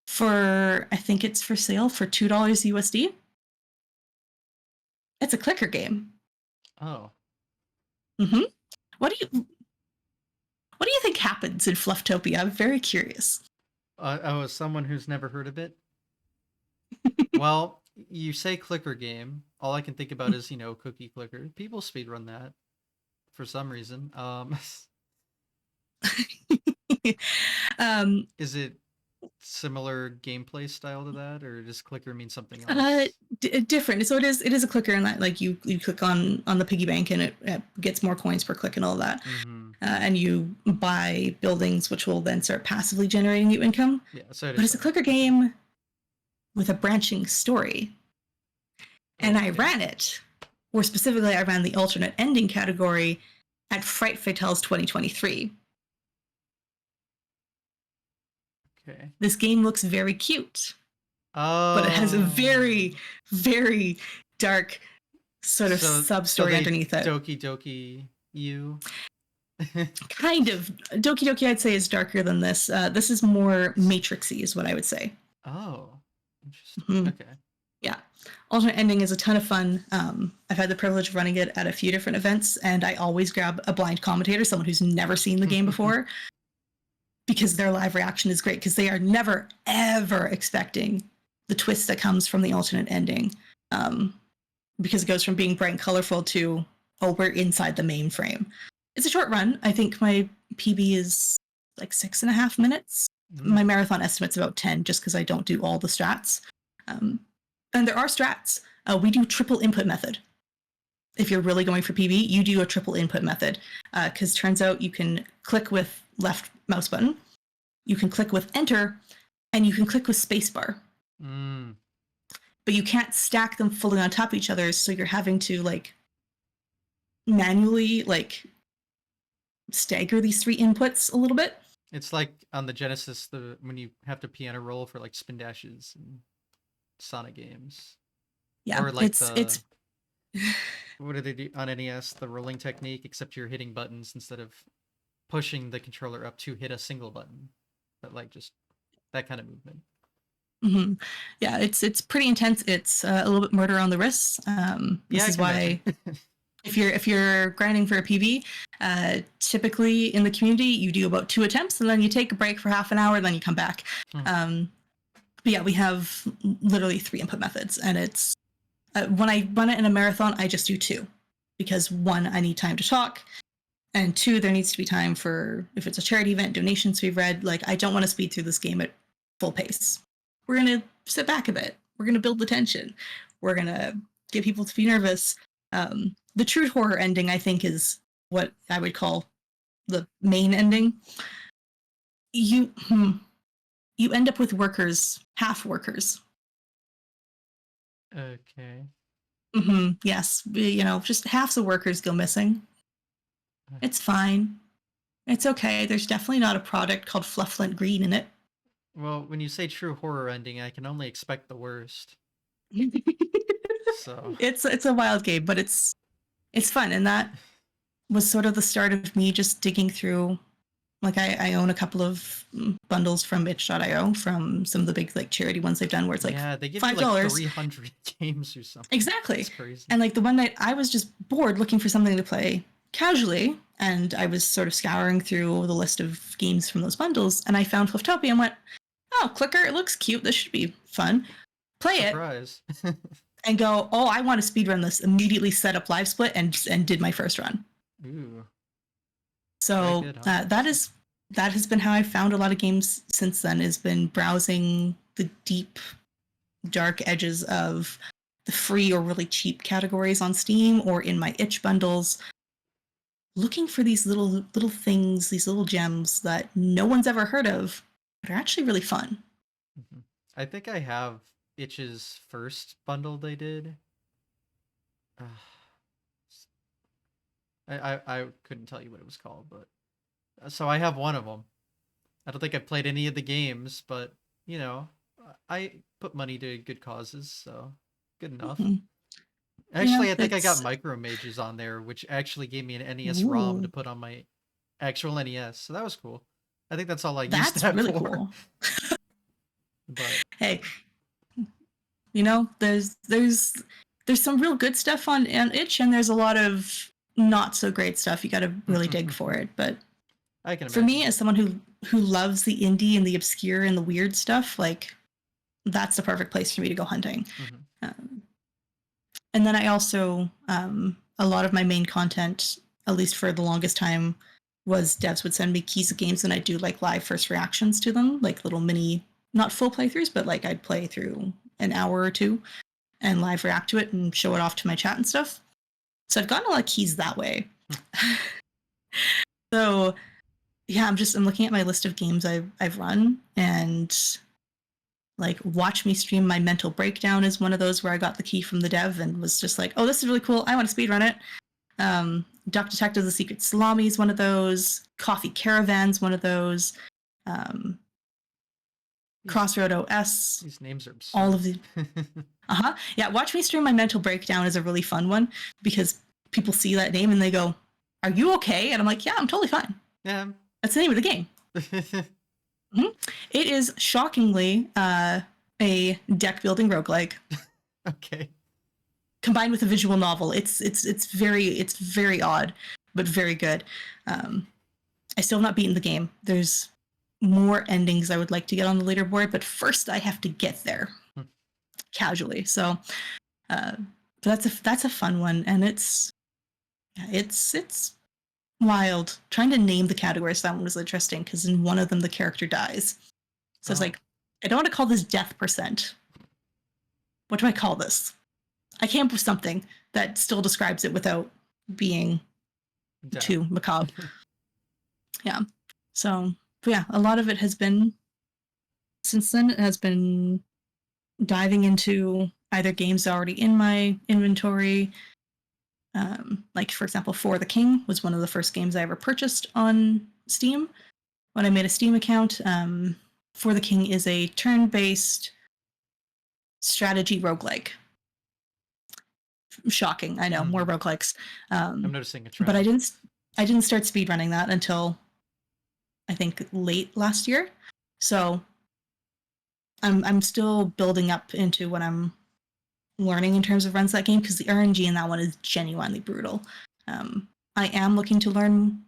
for, I think it's for sale for $2 USD? It's a clicker game. Oh. Mm-hmm. What do you think happens in Flufftopia? I'm very curious. As someone who's never heard of it, well, you say clicker game. All I can think about is cookie clicker. People speedrun that for some reason. Is it similar gameplay style to that, or does clicker mean something else? Different. So it is a clicker, and that like you click on the piggy bank, and it gets more coins per click and all that. Mm-hmm. And you buy buildings, which will then start passively generating you income. Yeah, so but it's a clicker game with a branching story. And I ran it, or specifically, I ran the alternate ending category at Fright Fatales 2023. Okay. This game looks very cute. Oh. But it has a very, very dark sort of sub-story underneath it. Doki Doki you? Kind of. Doki Doki, I'd say, is darker than this. This is more Matrixy, is what I would say. Oh. Interesting. Mm-hmm. Okay. Yeah. Alternate ending is a ton of fun. I've had the privilege of running it at a few different events, and I always grab a blind commentator, someone who's never seen the game before, because their live reaction is great, because they are never, ever expecting the twist that comes from the alternate ending. Because it goes from being bright and colorful to, oh, we're inside the mainframe. It's a short run. I think my PB is like 6.5 minutes. My marathon estimate's about 10, just because I don't do all the strats. And there are strats. We do triple input method. If you're really going for PB, you do a triple input method. Because turns out you can click with left mouse button, you can click with enter, and you can click with spacebar. But you can't stack them fully on top of each other, so you're having to like manually like stagger these three inputs a little bit. It's like on the Genesis, when you have to piano roll for like spin dashes and Sonic games. Yeah, or like it's what do they do on NES? The rolling technique, except you're hitting buttons instead of pushing the controller up to hit a single button, but like just that kind of movement. Mm-hmm. Yeah, it's pretty intense. It's a little bit murder on the wrists. This is why if you're grinding for a PB, typically in the community you do about 2 attempts and then you take a break for half an hour and then you come back. But yeah, we have literally 3 input methods, and it's when I run it in a marathon, I just do 2, because 1, I need time to talk, and 2, there needs to be time for, if it's a charity event, donations to be read. Like, I don't want to speed through this game at full pace. We're going to sit back a bit. We're going to build the tension. We're going to get people to be nervous. The true horror ending, I think, is what I would call the main ending. You end up with workers, half workers. Okay. Yes, just half the workers go missing. It's fine. It's okay. There's definitely not a product called Flufflint Green in it. Well, when you say true horror ending, I can only expect the worst. So it's a wild game, but it's fun, and that was sort of the start of me just digging through. Like, I own a couple of bundles from itch.io, from some of the big like charity ones they've done, where it's like they give $5. You like 300 games or something. Exactly. That's crazy. And like the one night I was just bored looking for something to play casually, and I was sort of scouring through the list of games from those bundles, and I found Flufftopia and went, oh, clicker, it looks cute. This should be fun. Play Surprise. it. And go, oh, I want to speedrun this. Immediately set up live split and did my first run. Ooh. So good, huh? that has been how I've found a lot of games since then, has been browsing the deep, dark edges of the free or really cheap categories on Steam or in my itch bundles, looking for these little things, these little gems that no one's ever heard of, but are actually really fun. Mhm. I think I have Itch's first bundle they did. Uh, I couldn't tell you what it was called, but so I have one of them. I don't think I played any of the games, but you know, I put money to good causes, so good enough. Mhm. Yeah, Actually, I think I got it's micro mages on there, which actually gave me an NES ROM to ooh, put on my actual NES, so that was cool. I think that's all I used that's that really for. cool. But Hey, you know, there's some real good stuff on itch, and there's a lot of not so great stuff. You got to really dig for it. But I can for me, imagine. as someone who loves the indie and the obscure and the weird stuff, like that's the perfect place for me to go hunting. Hmm. Um, and then I also a lot of my main content, at least for the longest time, was devs would send me keys of games and I'd do like live first reactions to them, like little mini, not full playthroughs, but like I'd play through an hour or two and live react to it and show it off to my chat and stuff. So I've gotten a lot of keys that way. So yeah, I'm looking at my list of games I've run, and like Watch Me Stream My Mental Breakdown is one of those where I got the key from the dev and was just like, oh, this is really cool. I want to speedrun it. Duck Detective The Secret Salami is one of those. Coffee Caravan's one of those. Um, these Crossroad OS, these names are all absurd. of the uh-huh. Yeah, Watch Me Stream My Mental Breakdown is a really fun one because people see that name and they go, are you okay? And I'm like, yeah, I'm totally fine. Yeah. That's the name of the game. Mm-hmm. It is shockingly a deck building roguelike Okay. combined with a visual novel. It's very odd, but very good. Um, I still have not beaten the game. There's more endings I would like to get on the leaderboard, but first I have to get there Hmm. casually. So uh, that's a fun one, and it's wild. Trying to name the categories that one was interesting because in one of them the character dies. So it's Oh, like, I don't want to call this death percent. What do I call this? I came up with something that still describes it without being death. too macabre. Yeah. So, but yeah, a lot of it has been since then. It has been diving into either games already in my inventory. Like for example, For the King was one of the first games I ever purchased on Steam when I made a Steam account. For the King is a turn-based strategy roguelike. Shocking, I know, more Hmm. roguelikes. I'm Um, noticing a but I trend. didn't start speedrunning that until I think late last year. So I'm still building up into what I'm learning in terms of runs that game because the RNG in that one is genuinely brutal. I am looking to learn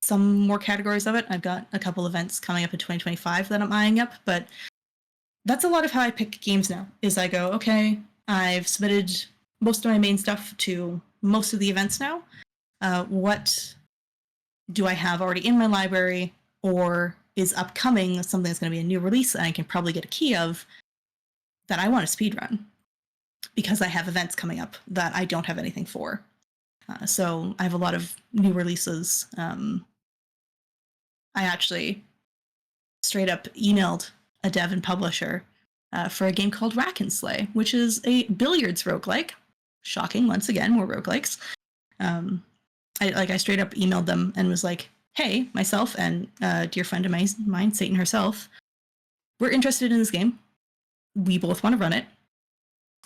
some more categories of it. I've got a couple events coming up in 2025 that I'm eyeing up, but that's a lot of how I pick games now. Is I go, okay, I've submitted most of my main stuff to most of the events now. What do I have already in my library or is upcoming something that's going to be a new release and I can probably get a key of that I want to speedrun because I have events coming up that I don't have anything for. So I have a lot of new releases. I actually straight up emailed a dev and publisher for a game called Rack and Slay, which is a billiards roguelike. Shocking, once again, more roguelikes. I straight up emailed them and was like, hey, myself and a dear friend of mine, Satan herself, we're interested in this game. We both want to run it.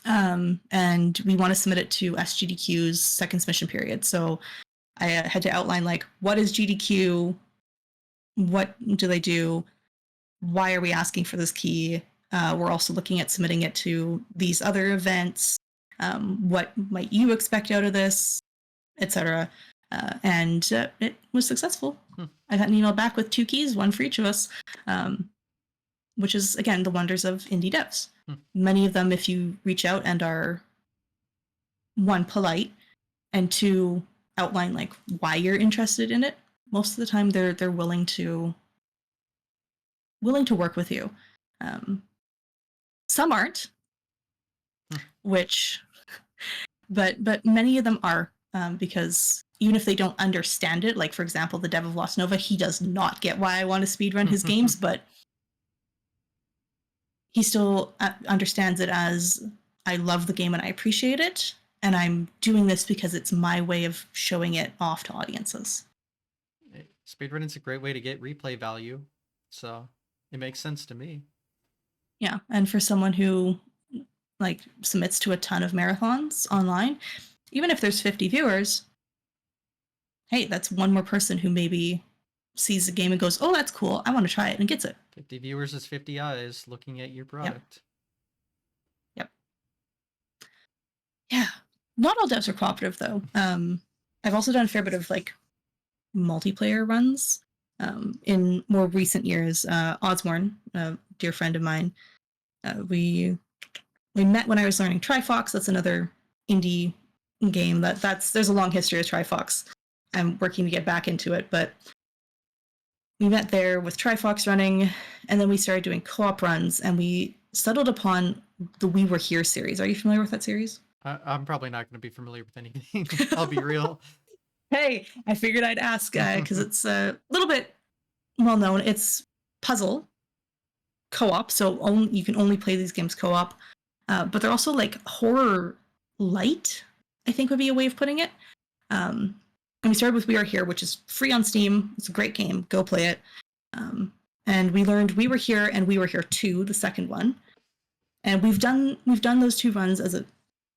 And we want to submit it to SGDQ's second submission period. So I had to outline like, what is GDQ? What do they do? Why are we asking for this key? We're also looking at submitting it to these other events. What might you expect out of this, etc. And it was successful. Hmm. I got an email back with 2 keys, one for each of us, which is again the wonders of indie devs. Hmm. Many of them, if you reach out and are one polite and two outline like why you're interested in it, most of the time they're willing to work with you. Um, Some aren't, Hmm. which, but many of them are, because even if they don't understand it, like for example, the dev of Lost Nova, he does not get why I want to speedrun his games, but he still understands it as I love the game and I appreciate it, and I'm doing this because it's my way of showing it off to audiences. Speedrunning's a great way to get replay value, so it makes sense to me. Yeah, and for someone who like submits to a ton of marathons online, even if there's 50 viewers, hey, that's one more person who maybe sees the game and goes, "Oh, that's cool. I want to try it," and gets it. 50 viewers is 50 eyes looking at your product. Yep. Yeah. Not all devs are cooperative though. I've also done a fair bit of like multiplayer runs. In more recent years, Osborne, a dear friend of mine, we met when I was learning Trifox. That's another indie game there's a long history of Trifox. I'm working to get back into it, but we met there with Trifox running, and then we started doing co-op runs, and we settled upon the We Were Here series. Are you familiar with that series? I'm probably not going to be familiar with anything. I'll be real. Hey, I figured I'd ask because it's a little bit well known. It's puzzle co-op, so you can only play these games co-op. But they're also like horror light, I think would be a way of putting it. And we started with We Are Here, which is free on Steam. It's a great game. Go play it. And we learned We Were Here and We Were Here 2, the second one. And we've done those two runs as a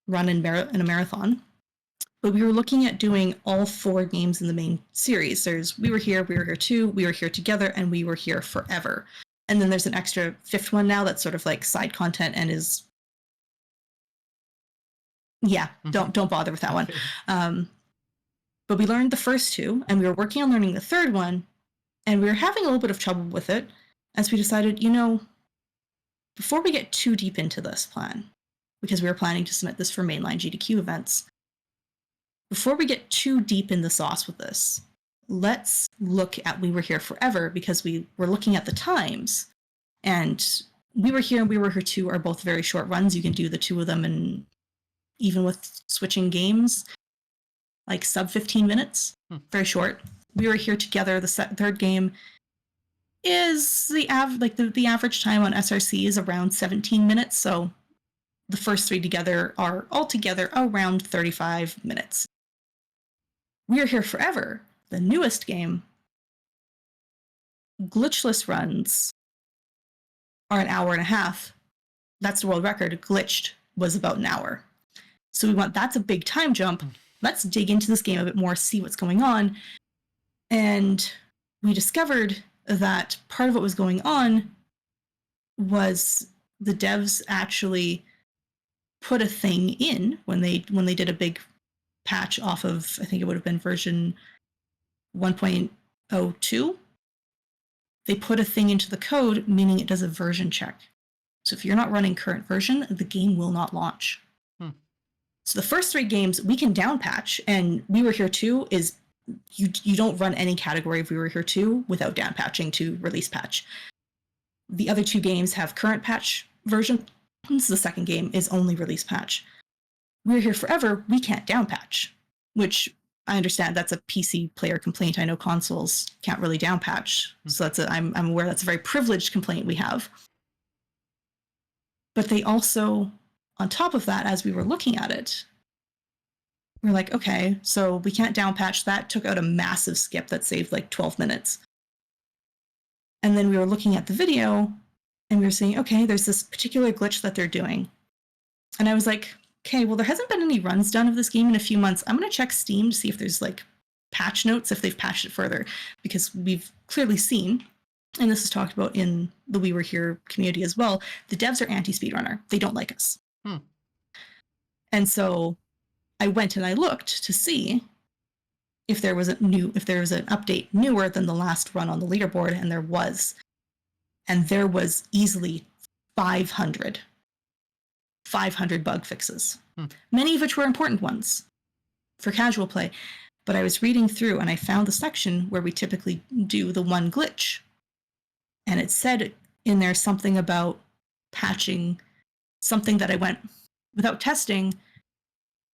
run in a marathon. But we were looking at doing all 4 games in the main series. There's We Were Here 2, We Were Here Together, and We Were Here Forever. And then there's an extra 5th one now that's sort of like side content and is don't bother with that one. But we learned the first 2, and we were working on learning the 3rd one, and we were having a little bit of trouble with it as we decided, before we get too deep into this plan, because we were planning to submit this for mainline GDQ events, before we get too deep in the sauce with this, let's look at We Were Here Forever, because we were looking at the times, and We Were Here and We Were Here 2 are both very short runs. You can do the 2 of them, and even with switching games, like sub 15 minutes, very short. We Were Here Together, the 3rd game, is the average time on SRC is around 17 minutes, so the first 3 together are altogether around 35 minutes. We Are Here Forever, the newest game, glitchless runs are an hour and a half. That's the world record. Glitched was about an hour. So that's a big time jump. Let's dig into this game a bit more, see what's going on. And we discovered that part of what was going on was the devs actually put a thing in when they did a big patch off of, I think it would have been version 1.02. They put a thing into the code, meaning it does a version check. So if you're not running current version, the game will not launch. So the first 3 games we can down patch, and We Were Here 2 is you don't run any category of We Were Here 2 without down patching to release patch. The other 2 games have current patch version. So the second game is only release patch. We Were Here Forever, we can't down patch, which I understand that's a PC player complaint. I know consoles can't really down patch. So I'm aware that's a very privileged complaint we have. But they also, on top of that, as we were looking at it, we're like, okay, so we can't down patch. That took out a massive skip that saved like 12 minutes. And then we were looking at the video and we were saying, okay, there's this particular glitch that they're doing. And I was like, okay, well, there hasn't been any runs done of this game in a few months. I'm going to check Steam to see if there's like patch notes, if they've patched it further, because we've clearly seen, and this is talked about in the We Were Here community as well, the devs are anti-speedrunner. They don't like us. And so I went and I looked to see if there was an update newer than the last run on the leaderboard, and there was. And there was easily 500 bug fixes, many of which were important ones for casual play. But I was reading through and I found the section where we typically do the one glitch. And it said in there something about patching something that I went without testing.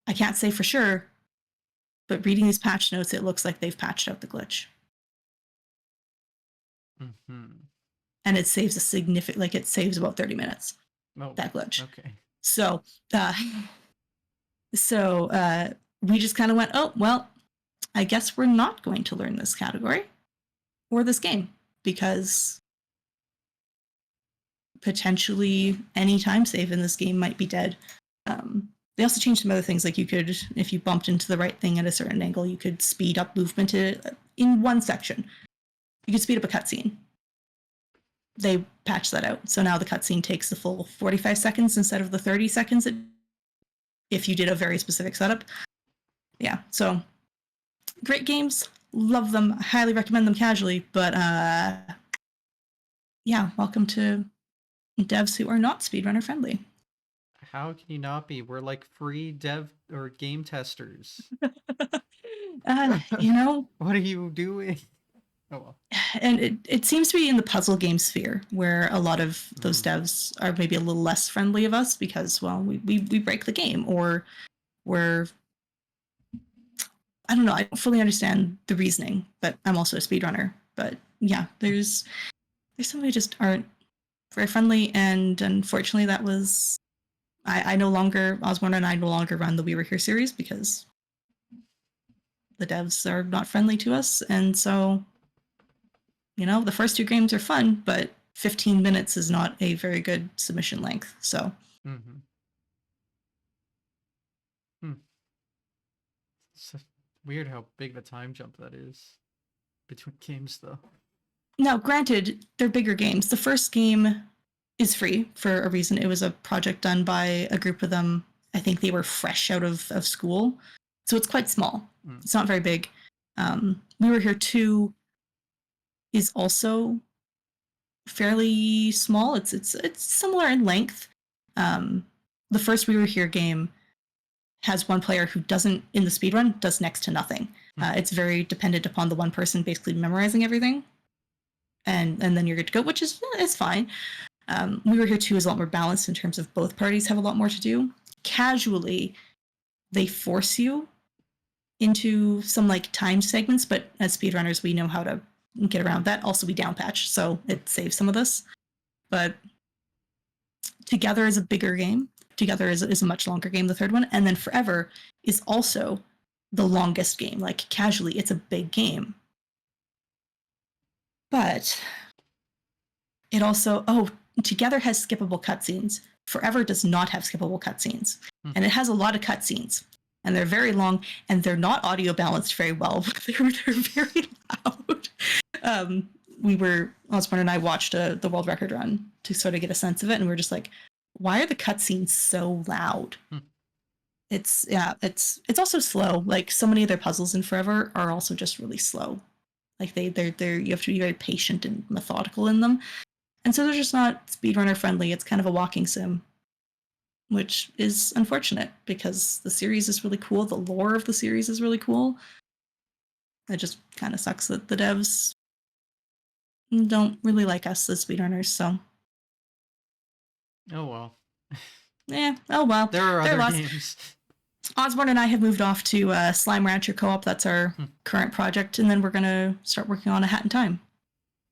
I can't say for sure, but reading these patch notes, it looks like they've patched out the glitch. And it saves a significant, like it saves about 30 minutes, that glitch. Okay. So, we just kind of went, oh, well, I guess we're not going to learn this category or this game because potentially any time save in this game might be dead. They also changed some other things, like you could, if you bumped into the right thing at a certain angle, you could speed up movement in one section. You could speed up a cutscene. They patched that out. So now the cutscene takes the full 45 seconds instead of the 30 seconds if you did a very specific setup. Yeah, so great games. Love them. Highly recommend them casually. But yeah, welcome to devs who are not speedrunner friendly. How can you not be? We're like free dev or game testers. You know, what are you doing? Oh well. And it seems to be in the puzzle game sphere where a lot of those devs are maybe a little less friendly of us because, well, we break the game, or we're, I don't know, I don't fully understand the reasoning, but I'm also a speedrunner. But yeah, there's some who just aren't very friendly, and unfortunately that was, I no longer, Osborne and I no longer run the We Were Here series because the devs are not friendly to us, and so, you know, the first two games are fun, but 15 minutes is not a very good submission length, so. It's weird how big the time jump that is between games, though. Now, granted, they're bigger games. The first game is free for a reason. It was a project done by a group of them. I think they were fresh out of school, so it's quite small. It's not very big. We Were Here 2 is also fairly small. It's similar in length. The first We Were Here game has one player who doesn't, in the speedrun, does next to nothing. It's very dependent upon the one person basically memorizing everything. And then you're good to go, which is fine. We Were Here 2 is a lot more balanced in terms of both parties have a lot more to do. Casually, they force you into some like time segments, but as speedrunners, we know how to get around that. Also, we down patch, so it saves some of this. But Together is a bigger game. Together is a much longer game, the third one. And then Forever is also the longest game. Like, casually, it's a big game. But it also, Together has skippable cutscenes. Forever does not have skippable cutscenes. And it has a lot of cutscenes. And they're very long, and they're not audio balanced very well. They're very loud. Osborne and I watched the world record run to sort of get a sense of it, and we were just like, why are the cutscenes so loud? It's also slow. Like, so many of their puzzles in Forever are also just really slow. Like they're you have to be very patient and methodical in them. And so they're just not speedrunner friendly. It's kind of a walking sim, which is unfortunate because the series is really cool. The lore of the series is really cool. It just kind of sucks that the devs don't really like us as speedrunners, so. Oh well. Oh well. There are other games. Osborne and I have moved off to Slime Rancher co-op. That's our current project, and then we're gonna start working on a Hat in Time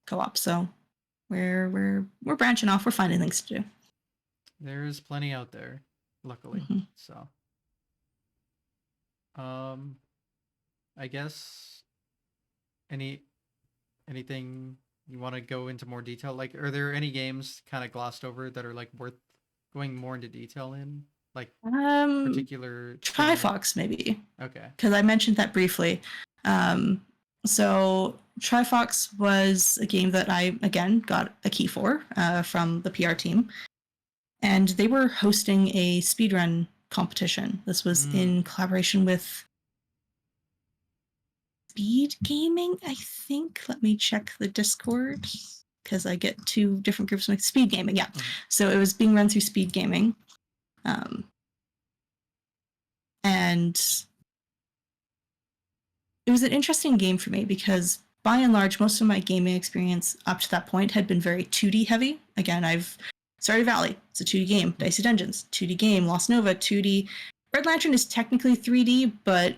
co-op. So we're branching off. We're finding things to do. There's plenty out there, luckily. So, I guess anything you want to go into more detail? Like, are there any games kind of glossed over that are like worth going more into detail in? Like particular Trifox maybe. Okay. Because I mentioned that briefly. So Trifox was a game that I again got a key for from the PR team, and they were hosting a speedrun competition. This was in collaboration with Speed Gaming, I think. Let me check the Discord because I get two different groups. Like Speed Gaming, yeah. So it was being run through Speed Gaming. And it was an interesting game for me because by and large, most of my gaming experience up to that point had been very 2D heavy. Again, I've Stardew Valley, it's a 2D game. Dicey Dungeons, 2D game. Lost Nova, 2D. Red Lantern is technically 3D, but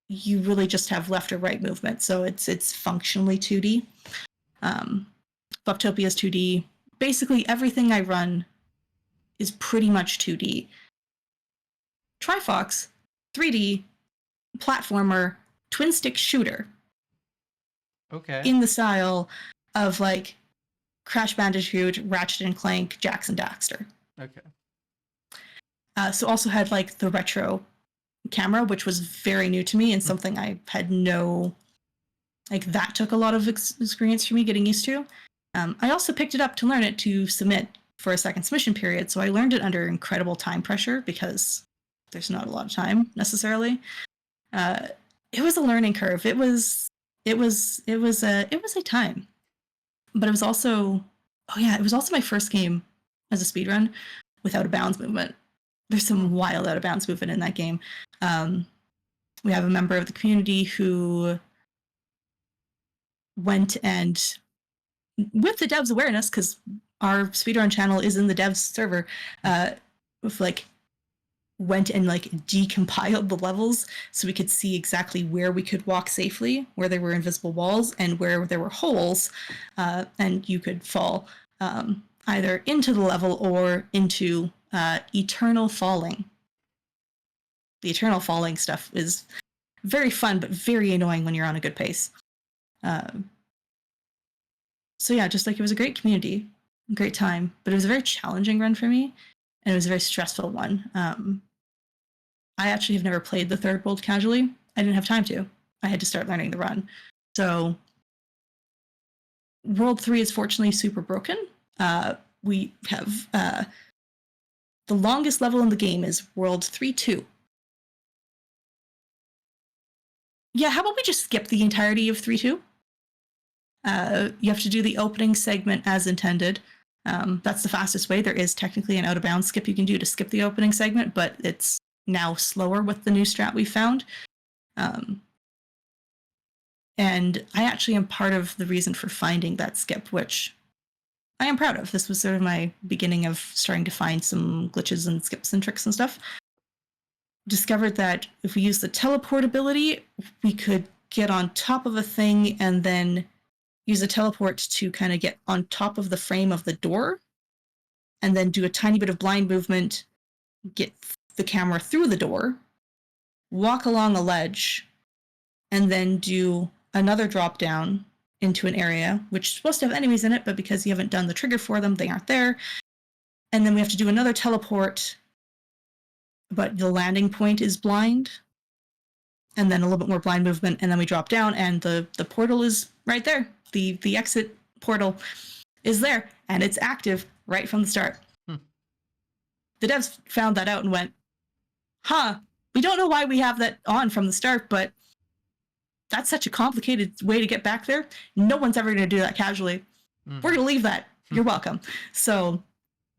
you really just have left or right movement, so it's functionally 2D. Buftopia is 2D. Basically, everything I run is pretty much 2D. Trifox, 3D, platformer, twin stick shooter. Okay. In the style of like Crash Bandicoot, Ratchet and Clank, Jackson Daxter. Okay. So also had like the retro camera, which was very new to me and something I had no, like that took a lot of experience for me getting used to. I also picked it up to learn it to submit for a second submission period. So I learned it under incredible time pressure because there's not a lot of time necessarily. It was a learning curve. It was a time, but it was also, it was also my first game as a speedrun without a bounds movement. There's some wild out of bounds movement in that game. We have a member of the community who went and, with the devs awareness, because our speedrun channel is in the devs server, went and like decompiled the levels so we could see exactly where we could walk safely, where there were invisible walls and where there were holes, and you could fall either into the level or into eternal falling. The eternal falling stuff is very fun but very annoying when you're on a good pace. So yeah, just like it was a great community, great time, but it was a very challenging run for me, and it was a very stressful one. I actually have never played the third world casually. I didn't have time to. I had to start learning the run. So World 3 is fortunately super broken. We have the longest level in the game is World 3-2. Yeah, how about we just skip the entirety of 3-2? You have to do the opening segment as intended. That's the fastest way. There is technically an out of bounds skip you can do to skip the opening segment, but it's now slower with the new strat we found. And I actually am part of the reason for finding that skip, which I am proud of. This was sort of my beginning of starting to find some glitches and skips and tricks and stuff. Discovered that if we use the teleport ability, we could get on top of a thing and then use a teleport to kind of get on top of the frame of the door and then do a tiny bit of blind movement, get the camera through the door, walk along a ledge, and then do another drop down into an area which is supposed to have enemies in it, but because you haven't done the trigger for them, they aren't there. And then we have to do another teleport, but the landing point is blind, and then a little bit more blind movement, and then we drop down, and the portal is right there. The exit portal is there, and it's active right from the start. The devs found that out and went, we don't know why we have that on from the start, but that's such a complicated way to get back there. No one's ever going to do that casually. We're going to leave that. You're welcome. So,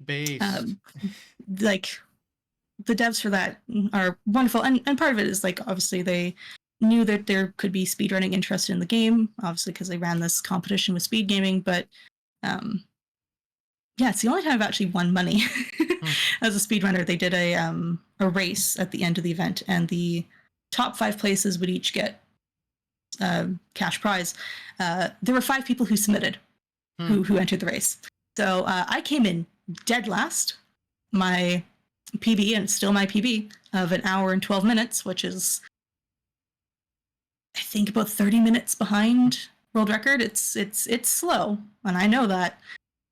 like, the devs for that are wonderful. And part of it is, like, obviously they knew that there could be speedrunning interest in the game, obviously because they ran this competition with speed gaming, but it's the only time I've actually won money as a speedrunner. They did a race at the end of the event, and the top 5 places would each get cash prize. There were 5 people who submitted, who entered the race. So I came in dead last. My PB, and it's still my PB, of an hour and 12 minutes, which is, I think, about 30 minutes behind world record. It's slow, and I know that.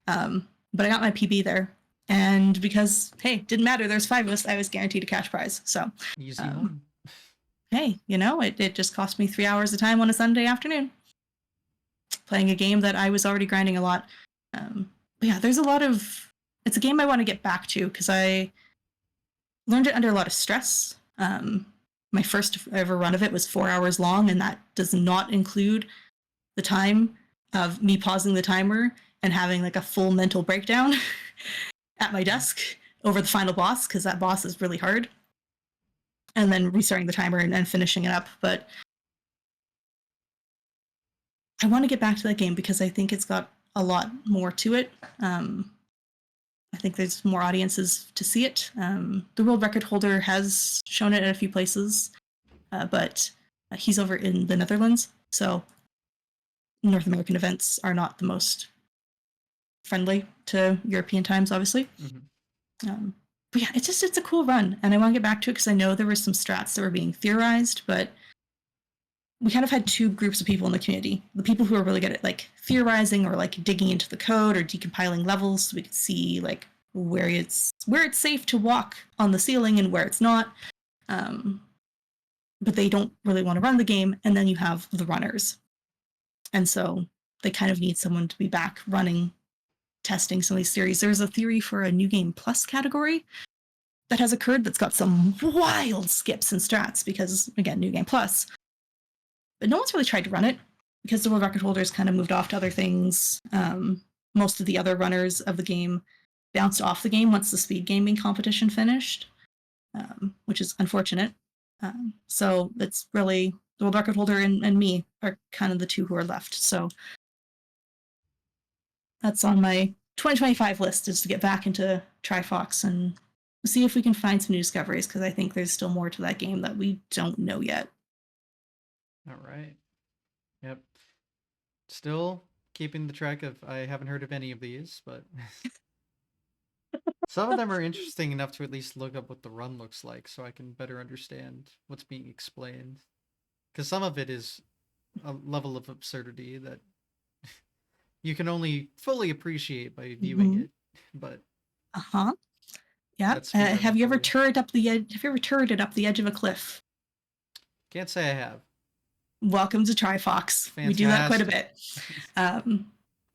But I got my PB there. And because, hey, didn't matter, there's 5 of us, I was guaranteed a cash prize. So, easy one. Hey, it just cost me 3 hours of time on a Sunday afternoon playing a game that I was already grinding a lot. But yeah, there's a lot of, it's a game I want to get back to because I learned it under a lot of stress. My first ever run of it was 4 hours long, and that does not include the time of me pausing the timer and having like a full mental breakdown at my desk over the final boss, because that boss is really hard, and then restarting the timer and finishing it up. But I want to get back to that game because I think it's got a lot more to it. I think there's more audiences to see it. The world record holder has shown it at a few places, but he's over in the Netherlands, so North American events are not the most friendly to European times, obviously. But yeah, it's a cool run, and I want to get back to it because I know there were some strats that were being theorized, but we kind of had two groups of people in the community. The people who are really good at like theorizing or like digging into the code or decompiling levels so we could see like where it's safe to walk on the ceiling and where it's not. But they don't really want to run the game. And then you have the runners. And so they kind of need someone to be back running, testing some of these theories. There's a theory for a New Game Plus category that has occurred that's got some wild skips and strats because, again, New Game Plus. But no one's really tried to run it because the world record holders kind of moved off to other things. Most of the other runners of the game bounced off the game once the speed gaming competition finished, which is unfortunate. So it's really the world record holder and me are kind of the two who are left. So that's on my 2025 list, is to get back into Trifox and see if we can find some new discoveries, because I think there's still more to that game that we don't know yet. All right. Yep. Still keeping the track of, I haven't heard of any of these, but some of them are interesting enough to at least look up what the run looks like so I can better understand what's being explained. Because some of it is a level of absurdity that you can only fully appreciate by viewing it. But yeah. Have you ever turreted up the edge? Have you ever turreted up the edge of a cliff? Can't say I have. Welcome to Trifox. Fantastic. We do that quite a bit.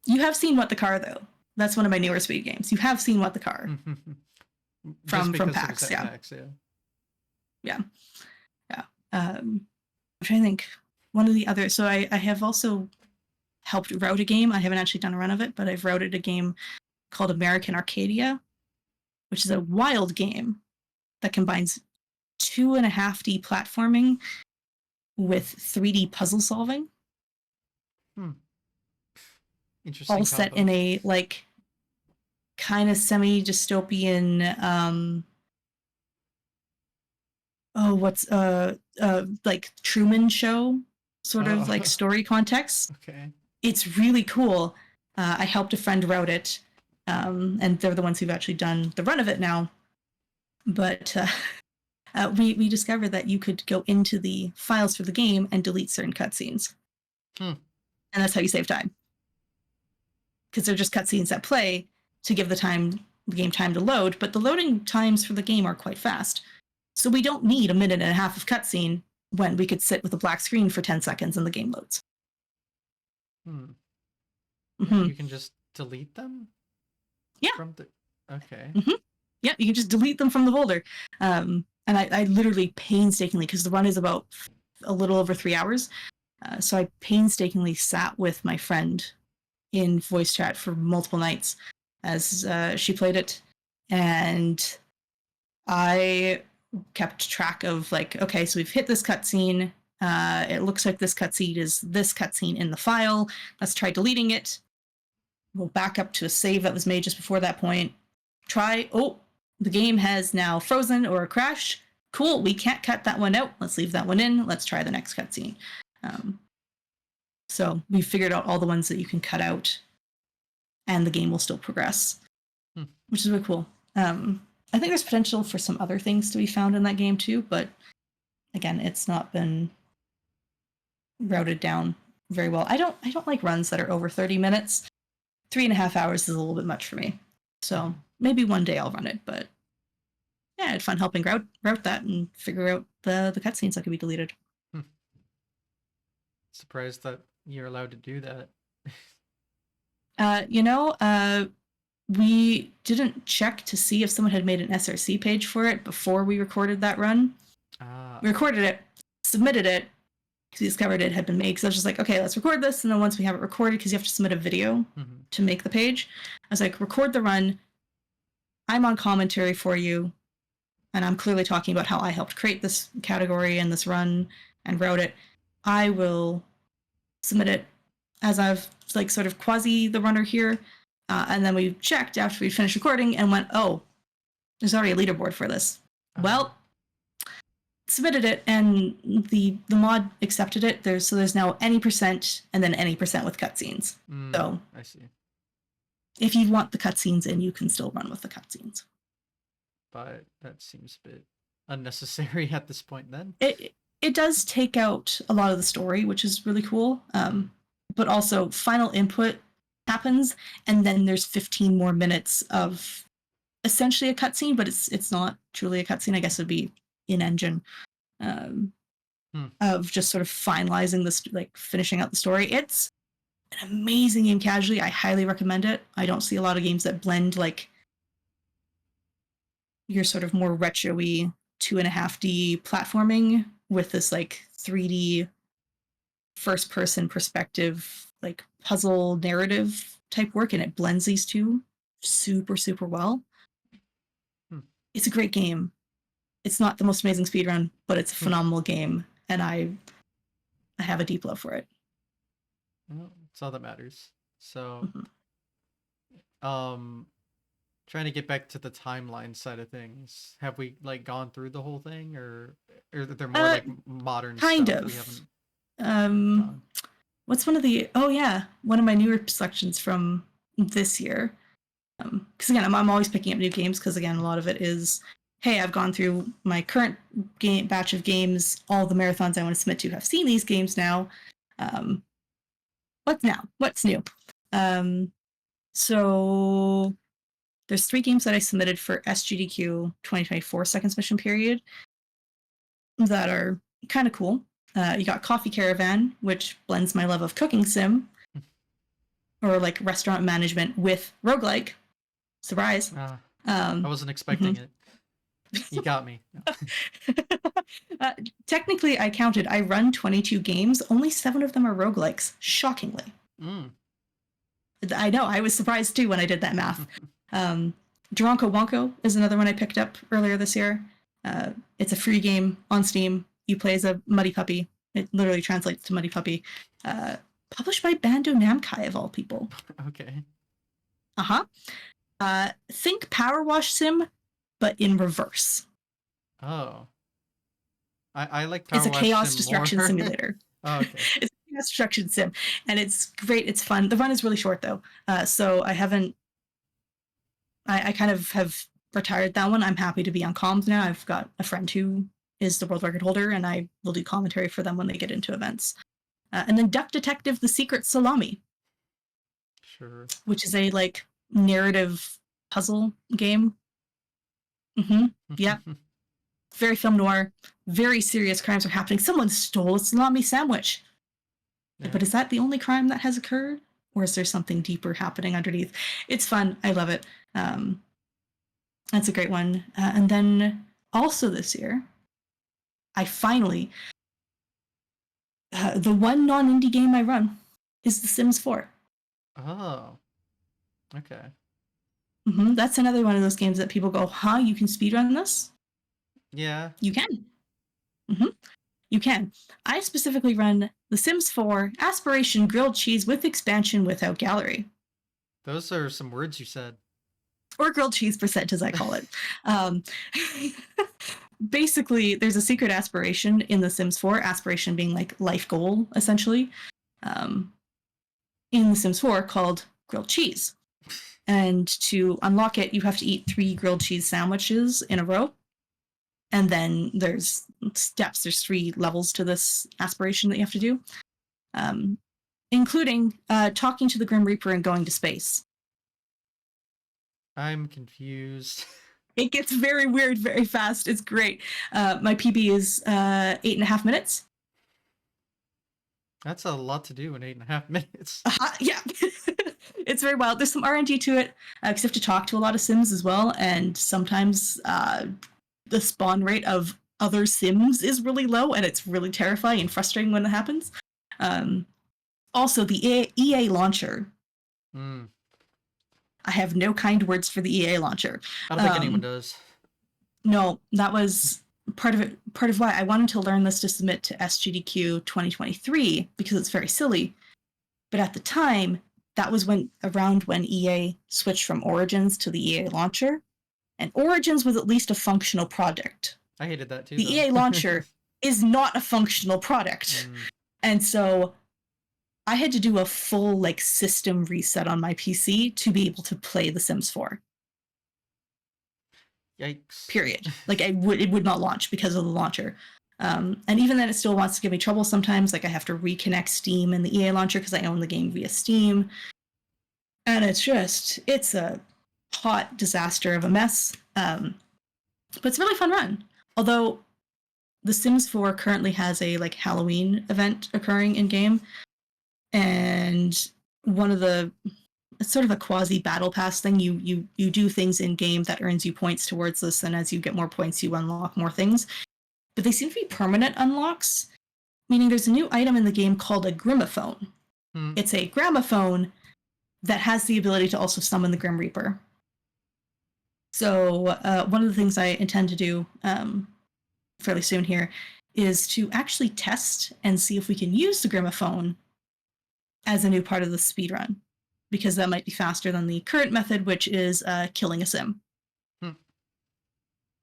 You have seen What the Car, though. That's one of my newer speed games. You have seen What the Car from PAX. Yeah. PAX, yeah. Yeah. Yeah. I'm trying to think. One of the other. So I have also helped route a game. I haven't actually done a run of it, but I've routed a game called American Arcadia, which is a wild game that combines 2.5D platforming with 3D puzzle solving. Interesting. All set in a like kind of semi-dystopian like Truman Show sort of like story context. Okay. It's really cool. I helped a friend route it, and they're the ones who've actually done the run of it now. But we discovered that you could go into the files for the game and delete certain cutscenes. And that's how you save time. Because they're just cutscenes that play to give the game time to load, but the loading times for the game are quite fast. So we don't need 1.5 minutes of cutscene when we could sit with a black screen for 10 seconds and the game loads. You can just delete them? Yeah. Okay. Yeah, you can just delete them from the folder. And I literally painstakingly, because the run is about a little over 3 hours, so I painstakingly sat with my friend in voice chat for multiple nights as she played it, and I kept track of like, okay, so we've hit this cutscene. It looks like this cutscene is this cutscene in the file. Let's try deleting it. We'll back up to a save that was made just before that point. The game has now frozen or crashed. Cool, we can't cut that one out. Let's leave that one in. Let's try the next cutscene. So we figured out all the ones that you can cut out, and the game will still progress, which is really cool. I think there's potential for some other things to be found in that game too, but again, it's not been routed down very well. I don't like runs that are over 30 minutes. 3.5 hours is a little bit much for me. So maybe one day I'll run it, but yeah, I had fun helping route that and figure out the cutscenes that could be deleted. Surprised that you're allowed to do that. We didn't check to see if someone had made an SRC page for it before we recorded that run. We recorded it, submitted it, because we discovered it had been made. Because I was just like, okay, let's record this. And then once we have it recorded, because you have to submit a video to make the page, I was like, record the run. I'm on commentary for you. And I'm clearly talking about how I helped create this category and this run and wrote it. I will submit it as I've like sort of quasi the runner here. And then we checked after we finished recording and went, oh, there's already a leaderboard for this. Well, submitted it, and the mod accepted it. There's now any percent and then any percent with cutscenes. So I see. If you want the cutscenes in, you can still run with the cutscenes. But that seems a bit unnecessary at this point then. It does take out a lot of the story, which is really cool. But also final input happens, and then there's 15 more minutes of essentially a cutscene, but it's not truly a cutscene. I guess it would be in-engine of just sort of finalizing this, like finishing out the story. It's an amazing game casually. I highly recommend it. I don't see a lot of games that blend like your sort of more retro-y 2.5D platforming with this like 3D first-person perspective, like puzzle narrative type work, and it blends these two super, super well. It's a great game. It's not the most amazing speedrun, but it's a phenomenal game, and I have a deep love for it. Well, that's all that matters. So, trying to get back to the timeline side of things. Have we like gone through the whole thing, or are there more like modern kind stuff of. we haven't? What's one of the? Oh yeah, one of my newer selections from this year. Because again, I'm always picking up new games because again, a lot of it is, hey, I've gone through my current game batch of games, all the marathons I want to submit to have seen these games now. What's now? What's new? So there's 3 games that I submitted for SGDQ 2024 second submission period that are kind of cool. You got Coffee Caravan, which blends my love of cooking sim or like restaurant management with roguelike. Surprise. I wasn't expecting it. You got me. Technically, I counted. I run 22 games. Only 7 of them are roguelikes, shockingly. I know. I was surprised too when I did that math. Duranko Wonko is another one I picked up earlier this year. It's a free game on Steam. You play as a muddy puppy. It literally translates to muddy puppy. Published by Bandai Namco, of all people. Okay. Think Power Wash Sim, but in reverse. Oh. I like Power Wash It's a chaos Sim destruction more. simulator. Oh, okay. It's a chaos destruction sim, and it's great. It's fun. The run is really short though, so I haven't. I kind of have retired that one. I'm happy to be on comms now. I've got a friend who is the world record holder, and I will do commentary for them when they get into events. And then Duck Detective: The Secret Salami. Sure. Which is a like narrative puzzle game. Yeah. Very film noir. Very serious crimes are happening. Someone stole a salami sandwich. Yeah. But is that the only crime that has occurred? Or is there something deeper happening underneath? It's fun. I love it. That's a great one. And then also this year, I finally, the one non-indie game I run is The Sims 4. Oh, okay. That's another one of those games that people go, huh, you can speedrun this? Yeah. You can. You can. I specifically run The Sims 4 Aspiration Grilled Cheese with Expansion without Gallery. Those are some words you said. Or grilled cheese percent, as I call it. Basically, there's a secret aspiration in The Sims 4, aspiration being like life goal, essentially, in The Sims 4 called grilled cheese. And to unlock it, you have to eat 3 grilled cheese sandwiches in a row. And then there's steps. There's 3 levels to this aspiration that you have to do, including talking to the Grim Reaper and going to space. I'm confused. It gets very weird very fast. It's great. My PB is 8.5 minutes. That's a lot to do in 8.5 minutes. Yeah. It's very wild. There's some RNG to it because you have to talk to a lot of Sims as well, and sometimes the spawn rate of other Sims is really low, and it's really terrifying and frustrating when it happens. Also, the EA launcher. I have no kind words for the EA launcher. I don't think anyone does. No, that was part of it. Part of why I wanted to learn this to submit to SGDQ 2023 because it's very silly. But at the time, that was around when EA switched from Origins to the EA launcher. And Origins was at least a functional product. I hated that too, The though. EA launcher is not a functional product. And so I had to do a full like system reset on my PC to be able to play The Sims 4. Yikes. Period. Like it would not launch because of the launcher. And even then, it still wants to give me trouble sometimes. Like I have to reconnect Steam and the EA launcher because I own the game via Steam. And it's a hot disaster of a mess. But it's a really fun run. Although The Sims 4 currently has a like Halloween event occurring in game. And it's sort of a quasi battle pass thing. You do things in game that earns you points towards this, and as you get more points, you unlock more things. But they seem to be permanent unlocks, meaning there's a new item in the game called a grimophone. It's a gramophone that has the ability to also summon the Grim Reaper. So one of the things I intend to do fairly soon here is to actually test and see if we can use the grimophone as a new part of the speedrun, because that might be faster than the current method, which is killing a sim.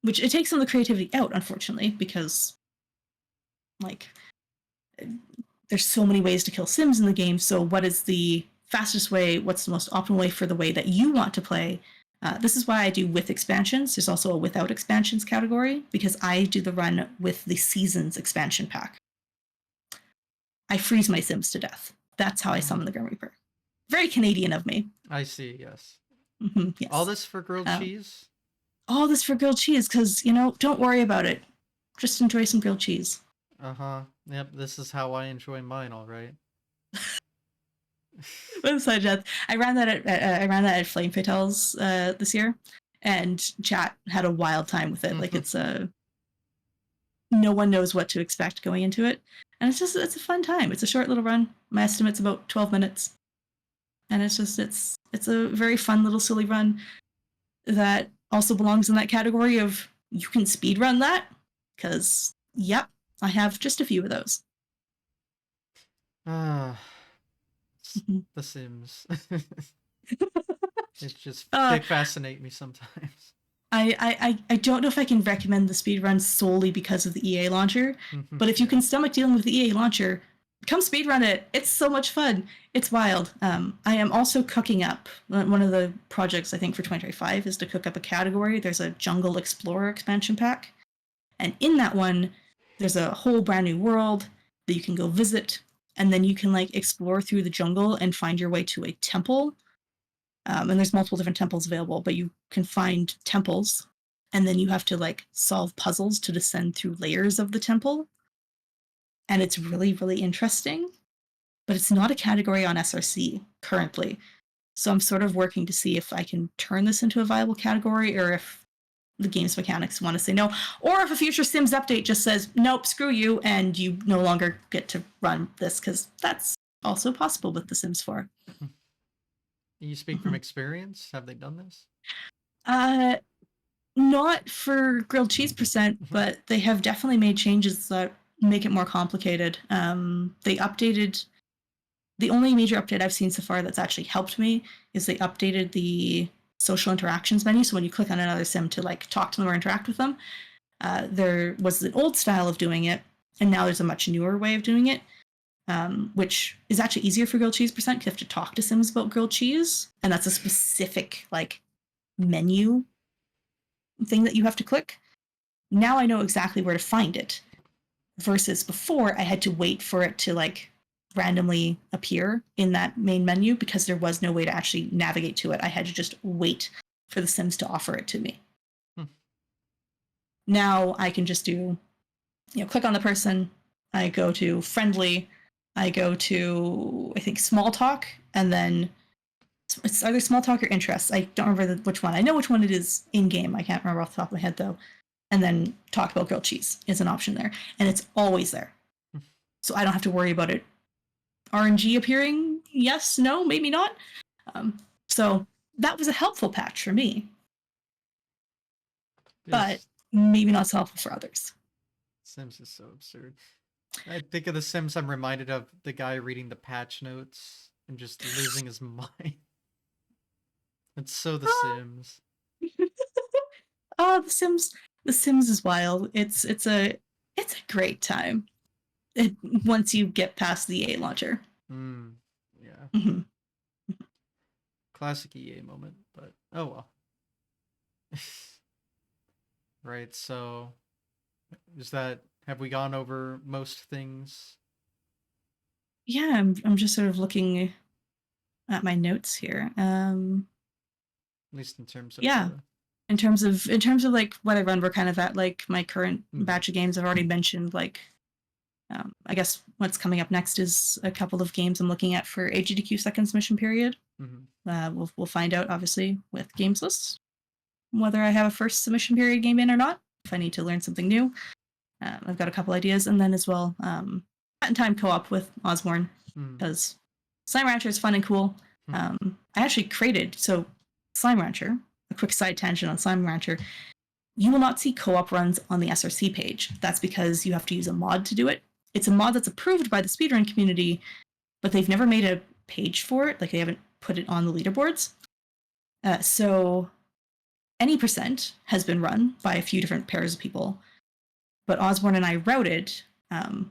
Which it takes some of the creativity out, unfortunately, because like there's so many ways to kill sims in the game. So what is the fastest way? What's the most optimal way for the way that you want to play? This is why I do with expansions. There's also a without expansions category, because I do the run with the seasons expansion pack. I freeze my sims to death. That's how I summon the Grim Reaper. Very Canadian of me. I see, yes. Yes. All this for grilled cheese? All this for grilled cheese, because, don't worry about it. Just enjoy some grilled cheese. Uh-huh. Yep, this is how I enjoy mine, all right. Besides that, I ran that at Flame Fatales this year, and chat had a wild time with it. Like it's no one knows what to expect going into it, and it's a fun time. It's a short little run. My estimate's about 12 minutes, and it's a very fun little silly run that also belongs in that category of you can speed run that, because yep, I have just a few of those. The Sims. It just they fascinate me sometimes. I don't know if I can recommend the speedrun solely because of the EA launcher, but if you can stomach dealing with the EA launcher, come speedrun it. It's so much fun. It's wild. I am also cooking up. One of the projects I think for 2025 is to cook up a category. There's a Jungle Explorer expansion pack. And in that one, there's a whole brand new world that you can go visit. And then you can like explore through the jungle and find your way to a temple. And there's multiple different temples available, but you can find temples, and then you have to like solve puzzles to descend through layers of the temple. And it's really, really interesting, but it's not a category on SRC currently. So I'm sort of working to see if I can turn this into a viable category, or if the game's mechanics want to say no, or if a future Sims update just says, nope, screw you, and you no longer get to run this, because that's also possible with The Sims 4. You speak from experience? Have they done this? Not for grilled cheese %, but they have definitely made changes that make it more complicated. They updated... The only major update I've seen so far that's actually helped me is they updated the social interactions menu. So when you click on another sim to like talk to them or interact with them, there was an old style of doing it, and now there's a much newer way of doing it. Which is actually easier for grilled cheese %, because you have to talk to sims about grilled cheese, and that's a specific like menu thing that you have to click. Now I know exactly where to find it, versus before I had to wait for it to like randomly appear in that main menu, because there was no way to actually navigate to it. I had to just wait for the sims to offer it to me. Now I can just do, click on the person, I go to friendly, I go to, I think, small talk, and then it's either small talk or interests. I don't remember which one. I know which one it is in game. I can't remember off the top of my head though. And then talk about grilled cheese is an option there, and it's always there. So I don't have to worry about it RNG appearing. Yes, no, maybe not. So that was a helpful patch for me, but maybe not so helpful for others. Sims is so absurd. I think of The Sims, I'm reminded of the guy reading the patch notes and just losing his mind. It's so The Ah, Sims. oh, The Sims is wild. It's a great time. It, once you get past the EA launcher. Mm, yeah, Hmm. classic EA moment, but oh well. Right, so is that have we gone over most things? Yeah, I'm just sort of looking at my notes here. At least in terms of Yeah, the. in terms of like what I run, we're kind of at like my current Mhm, batch of games. I've already mentioned like I guess what's coming up next is a couple of games I'm looking at for AGDQ second submission period. mhm, We'll find out obviously with games lists whether I have a first submission period game in or not. If I need to learn something new, I've got a couple ideas, and then as well, Hat in Time co-op with Osborne mhm, because Slime Rancher is fun and cool. I actually created Slime Rancher. A quick side tangent on Slime Rancher. You will not see co-op runs on the SRC page. That's because you have to use a mod to do it. It's a mod that's approved by the speedrun community, but they've never made a page for it. Like they haven't put it on the leaderboards. So any percent has been run by a few different pairs of people, but Osborne and I routed, and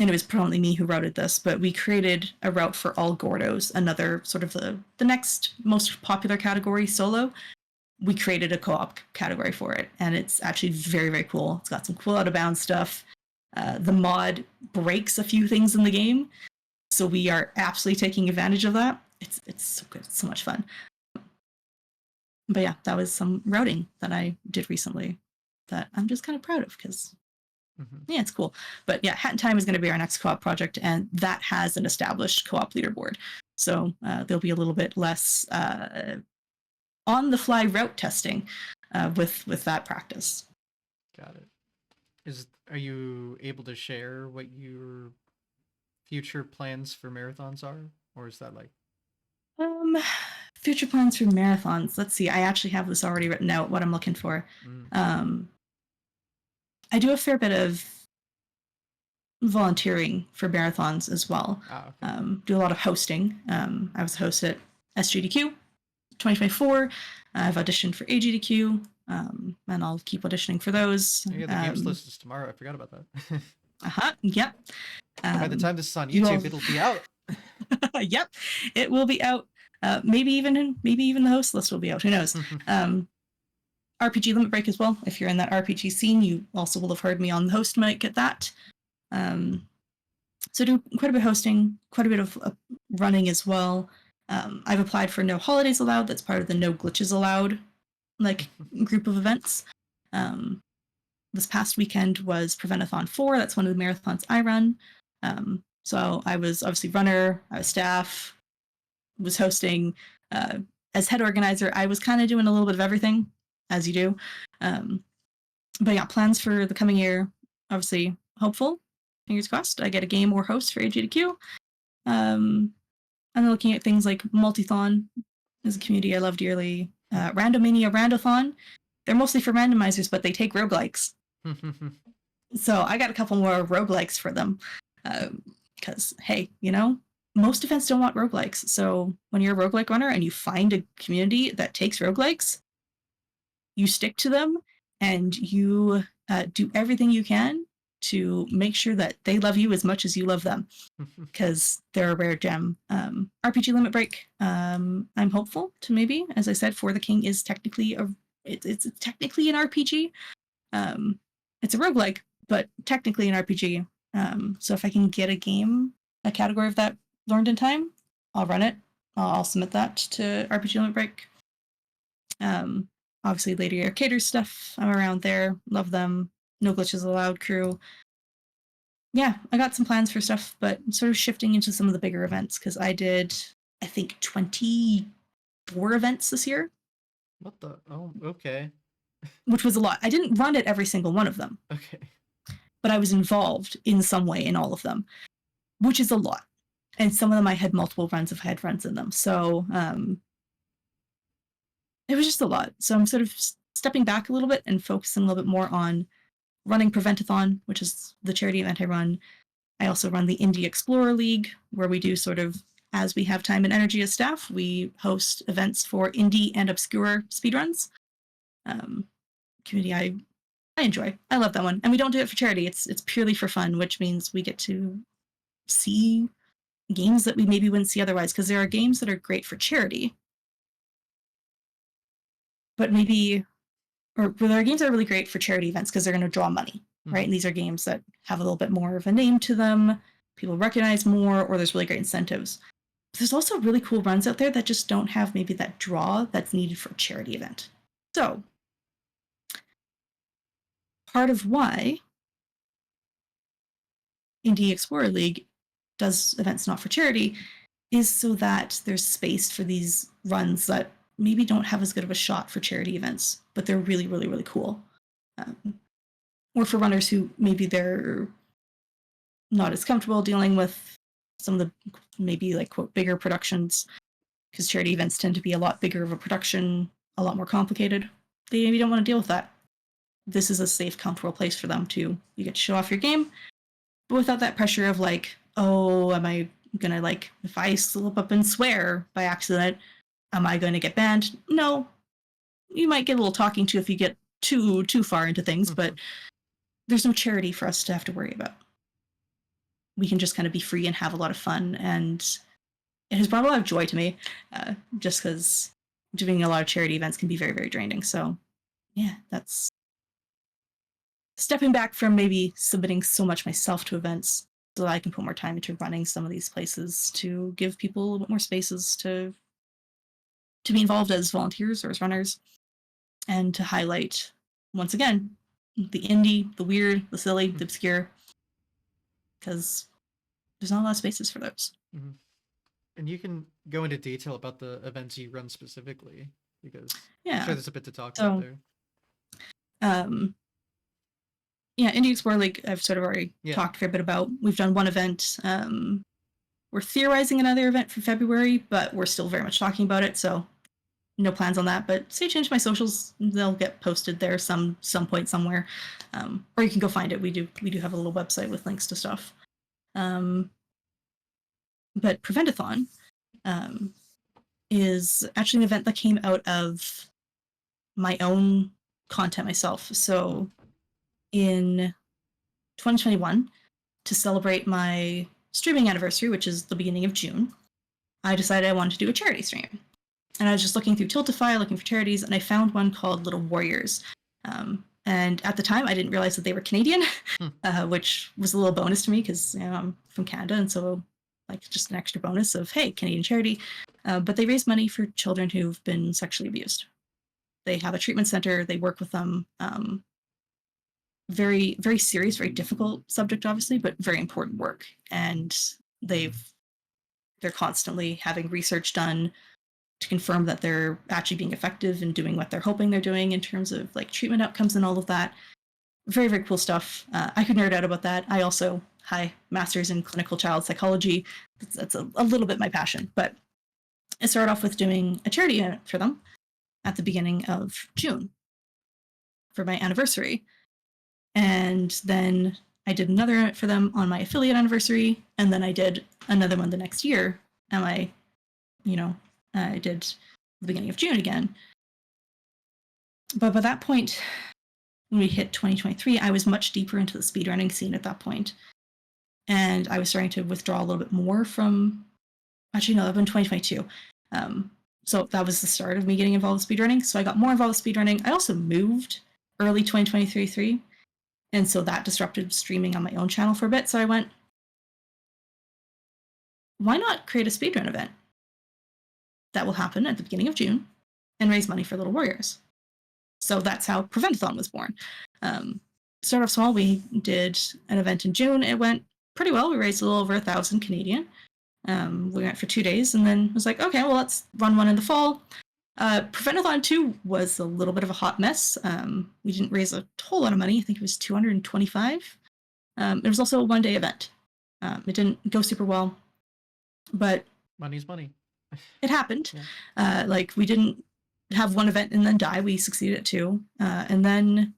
it was probably me who routed this, but we created a route for all Gordos, another sort of the next most popular category, solo. We created a co-op category for it, and it's actually very, very cool. It's got some cool out of bounds stuff. The mod breaks a few things in the game, so we are absolutely taking advantage of that. It's so good. It's so much fun. But yeah, that was some routing that I did recently that I'm just kind of proud of because mhm. yeah, it's cool. But yeah, Hat in Time is going to be our next co-op project, and that has an established co-op leaderboard. So there'll be a little bit less on the fly route testing with that practice. Got it. Are you able to share what your future plans for marathons are, or is that like? Um, future plans for marathons. Let's see. I actually have this already written out. What I'm looking for. Mm, Um, I do a fair bit of volunteering for marathons as well. okay. Do a lot of hosting. I was a host at SGDQ 2024. I've auditioned for AGDQ, and I'll keep auditioning for those. Yeah, the games list is tomorrow. I forgot about that. Yep. By the time this is on You all, YouTube, it'll be out. yep, it will be out. Maybe even the host list will be out. Who knows? RPG Limit Break as well. If you're in that RPG scene, you also will have heard me on the host mic at that. So do quite a bit of hosting, quite a bit of running as well. I've applied for No Holidays Allowed. That's part of the No Glitches Allowed like group of events. Um, this past weekend was Preventathon 4. That's one of the marathons I run. So I was obviously runner, I was staff, was hosting. As head organizer, I was kind of doing a little bit of everything, as you do. But yeah, plans for the coming year, obviously hopeful. Fingers crossed. I get a game or host for AGDQ. I'm looking at things like Multithon is a community I love dearly. Randomania Randothon. They're mostly for randomizers, but they take roguelikes. So I got a couple more roguelikes for them. Because, hey, most events don't want roguelikes. So when you're a roguelike runner and you find a community that takes roguelikes, you stick to them and you do everything you can to make sure that they love you as much as you love them because they're a rare gem. RPG Limit Break. I'm hopeful to maybe, as I said, For the King is technically it's technically an RPG. It's a roguelike, but technically an RPG. So if I can get a category of that learned in time, I'll run it. I'll submit that to RPG Limit Break. Obviously, Lady Arcaders stuff. I'm around there. Love them. No Glitches Allowed crew. Yeah, I got some plans for stuff, but sort of shifting into some of the bigger events because I did, I think, 24 events this year, What the? Oh, okay. which was a lot. I didn't run at every single one of them, Okay. but I was involved in some way in all of them, which is a lot. And some of them I had multiple runs if I had runs in them. So it was just a lot. So I'm sort of stepping back a little bit and focusing a little bit more on running Preventathon, which is the charity event I run. I also run the Indie Explorer League, where we do sort of as we have time and energy as staff, we host events for indie and obscure speedruns. Community I enjoy. I love that one. And we don't do it for charity. It's purely for fun, which means we get to see games that we maybe wouldn't see otherwise, because there are games that are great for charity, but maybe, or there are games that are really great for charity events because they're going to draw money, right? And these are games that have a little bit more of a name to them, people recognize more, or there's really great incentives. But there's also really cool runs out there that just don't have maybe that draw that's needed for a charity event. So part of why Indie Explorer League does events not for charity is so that there's space for these runs that maybe don't have as good of a shot for charity events, but they're really, really, really cool. Or for runners who maybe they're not as comfortable dealing with some of the maybe like quote bigger productions, because charity events tend to be a lot bigger of a production, a lot more complicated. They maybe don't want to deal with that. This is a safe, comfortable place for them to, you get to show off your game, but without that pressure of like, oh, am I gonna, like, if I slip up and swear by accident, am I going to get banned? No. You might get a little talking to if you get too far into things, but there's no charity for us to have to worry about. We can just kind of be free and have a lot of fun, and it has brought a lot of joy to me, just because doing a lot of charity events can be very, very draining. So yeah, that's stepping back from maybe submitting so much myself to events so that I can put more time into running some of these places to give people a little bit more spaces to be involved as volunteers or as runners, and to highlight, once again, the indie, the weird, the silly, the obscure, because there's not a lot of spaces for those. And you can go into detail about the events you run specifically, because yeah, I'm sure there's a bit to talk about there. Yeah, Indie Explorer League, I've sort of already talked a fair bit about. We've done one event. We're theorizing another event for February, but we're still very much talking about it, so no plans on that. But stay tuned to my socials; they'll get posted there some point somewhere, or you can go find it. We do have a little website with links to stuff. But Preventathon is actually an event that came out of my own content myself. So in 2021, to celebrate my streaming anniversary, which is the beginning of June, I decided I wanted to do a charity stream. And I was just looking through Tiltify, looking for charities, and I found one called Little Warriors. And at the time, I didn't realize that they were Canadian, which was a little bonus to me because I'm from Canada, and so like just an extra bonus of, hey, Canadian charity. But they raise money for children who've been sexually abused. They have a treatment center. They work with them. Very, very serious, very difficult subject, obviously, but very important work. And they're constantly having research done to confirm that they're actually being effective and doing what they're hoping they're doing in terms of like treatment outcomes and all of that. Very, very cool stuff. I could nerd out about that. I also, master's in clinical child psychology. That's a little bit my passion. But I started off with doing a charity event for them at the beginning of June for my anniversary. And then I did another event for them on my affiliate anniversary, and then I did another one the next year, and I did the beginning of June again. But by that point, when we hit 2023, I was much deeper into the speedrunning scene at that point. And I was starting to withdraw a little bit more from, actually, no, that was in 2022. So that was the start of me getting involved with speedrunning. So I got more involved with speedrunning. I also moved early 2023. And so that disrupted streaming on my own channel for a bit. So I went, why not create a speedrun event that will happen at the beginning of June and raise money for Little Warriors? So that's how Preventathon was born. Start off small. We did an event in June. It went pretty well. We raised a little over 1,000 Canadian. We went for 2 days and then was like, okay, well, let's run one in the fall. Preventathon 2 was a little bit of a hot mess. We didn't raise a whole lot of money. I think it was 225. It was also a 1-day event. It didn't go super well, but money's money. It happened. Yeah. We didn't have one event and then die. We succeeded at 2. And then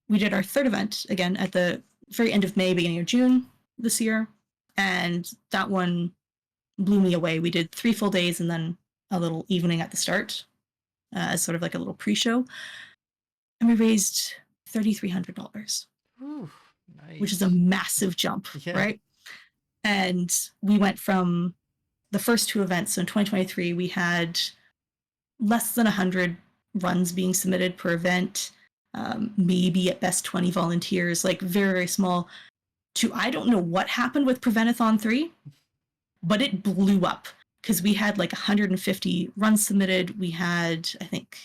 we did our 3rd event again at the very end of May, beginning of June this year. And that one blew me away. We did 3 full days and then a little evening at the start as sort of like a little pre-show, and we raised $3,300, Ooh, which is a nice. massive jump, Yeah. right? And we went from the first 2 events. So in 2023, we had less than 100 runs being submitted per event, maybe at best 20 volunteers, like very, very small. To I don't know what happened with Preventathon 3, but it blew up because we had like 150 runs submitted. We had, I think,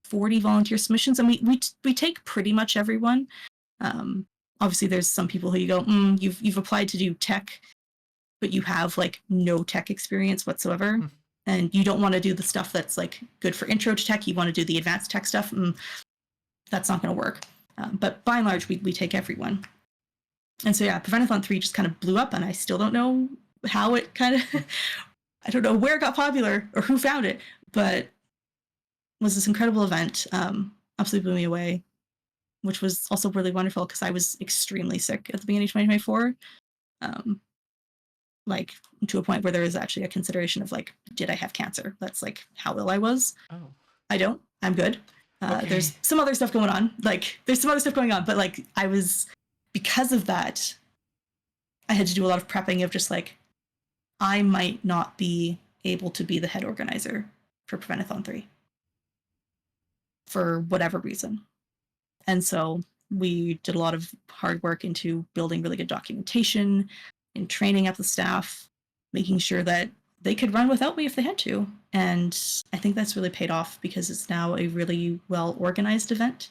40 volunteer submissions, and we take pretty much everyone. Obviously, there's some people who you go, you've applied to do tech, but you have like no tech experience whatsoever. And you don't want to do the stuff that's like good for intro to tech. You want to do the advanced tech stuff. That's not going to work. But by and large, we take everyone. And so, yeah, Preventathon 3 just kind of blew up, and I still don't know how it kind of, I don't know where it got popular or who found it, but it was this incredible event. Absolutely blew me away, which was also really wonderful because I was extremely sick at the beginning of 2024. Like to a point where there was actually a consideration of like, did I have cancer? That's like how ill I was. Oh. I don't. I'm good. Okay. There's some other stuff going on. But like I was, because of that, I had to do a lot of prepping of just like, I might not be able to be the head organizer for Preventathon 3 for whatever reason. And so we did a lot of hard work into building really good documentation and training up the staff, making sure that they could run without me if they had to. And I think that's really paid off because it's now a really well organized event.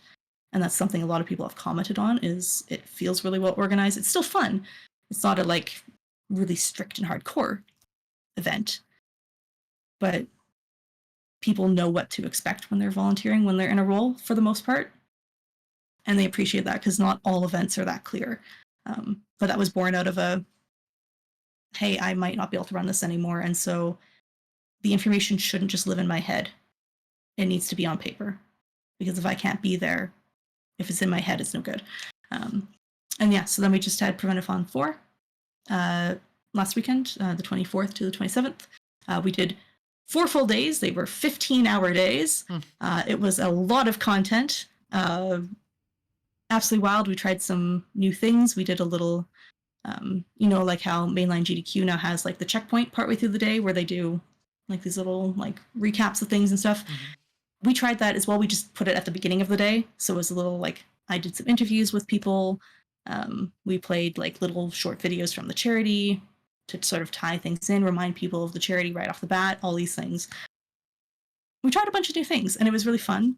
And that's something a lot of people have commented on, is it feels really well organized. It's still fun. It's not a like really strict and hardcore event, but people know what to expect when they're volunteering, when they're in a role for the most part. And they appreciate that because not all events are that clear. But that was born out of a, hey, I might not be able to run this anymore. And so the information shouldn't just live in my head. It needs to be on paper. Because if I can't be there, if it's in my head, it's no good. And yeah, so then we just had Preventathon 4 last weekend, the 24th to the 27th. We did 4 full days. They were 15-hour days. It was a lot of content. Absolutely wild. We tried some new things. We did a little, like how mainline GDQ now has like the checkpoint partway through the day where they do like these little like recaps of things and stuff. We tried that as well. We just put it at the beginning of the day. So it was a little like, I did some interviews with people. We played like little short videos from the charity to sort of tie things in, remind people of the charity right off the bat, all these things. We tried a bunch of new things and it was really fun.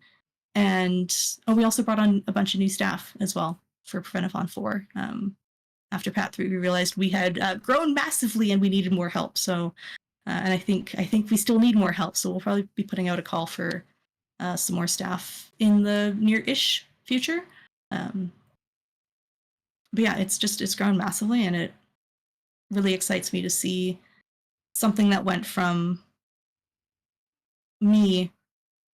And we also brought on a bunch of new staff as well for Preventathon 4. After Pat 3, we realized we had grown massively and we needed more help. So, and I think we still need more help. So we'll probably be putting out a call for some more staff in the near-ish future. But yeah, it's grown massively, and it really excites me to see something that went from me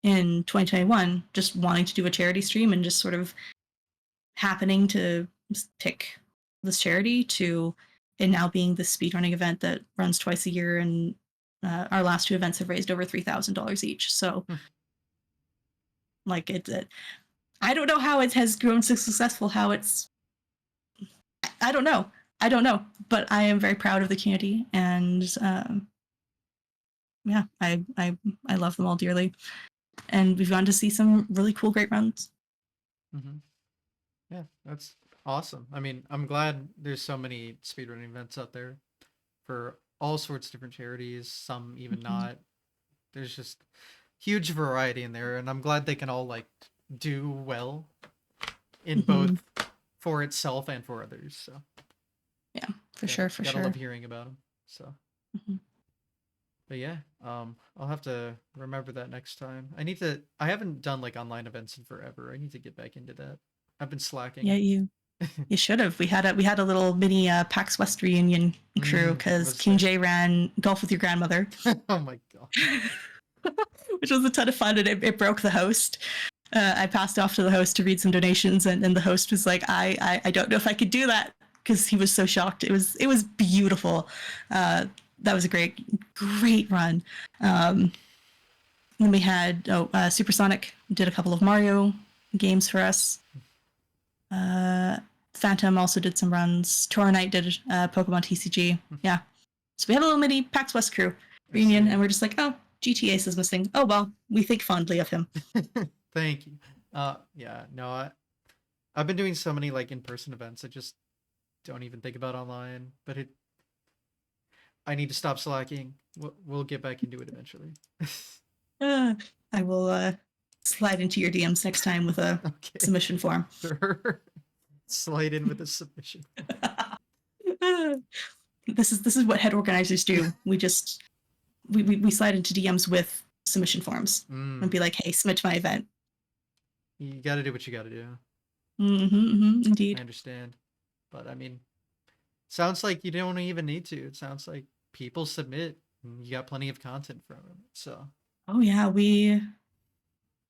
in 2021 just wanting to do a charity stream and just sort of happening to pick this charity to it now being this speedrunning event that runs twice a year, and our last 2 events have raised over $3,000 each. So like I don't know how it has grown so successful, how it's, I don't know, but I am very proud of the community, and yeah, I love them all dearly, and we've gone to see some really cool, great runs. Yeah, that's awesome. I mean, I'm glad there's so many speedrunning events out there for all sorts of different charities, some even not. There's just huge variety in there, and I'm glad they can all like do well in both for itself and for others. So yeah, for sure. Gotta love hearing about them. So but yeah, I'll have to remember that next time. I haven't done like online events in forever. I need to get back into that. I've been slacking. Yeah, you should have. We had a little mini PAX West reunion crew because King J ran Golf with Your Grandmother. Oh my god. Which was a ton of fun, and it broke the host. I passed off to the host to read some donations, and the host was like, I don't know if I could do that, because he was so shocked. It was beautiful. that was a great run. Then we had Supersonic did a couple of Mario games for us. Phantom also did some runs. Toronite did Pokemon TCG. Yeah. So we have a little mini PAX West crew reunion, and we're just like, oh, GT Ace is missing. Oh, well, we think fondly of him. Thank you. Yeah, no, I've been doing so many like in-person events. I just don't even think about online, but I need to stop slacking. We'll get back into it eventually. I will slide into your DMs next time with a submission form. Sure. Slide in with a submission. This is what head organizers do. We just we slide into DMs with submission forms and be like, hey, submit to my event. You got to do what you got to do. Indeed. I understand, but I mean, sounds like you don't even need to. It sounds like people submit. And you got plenty of content from them. So. Oh yeah, we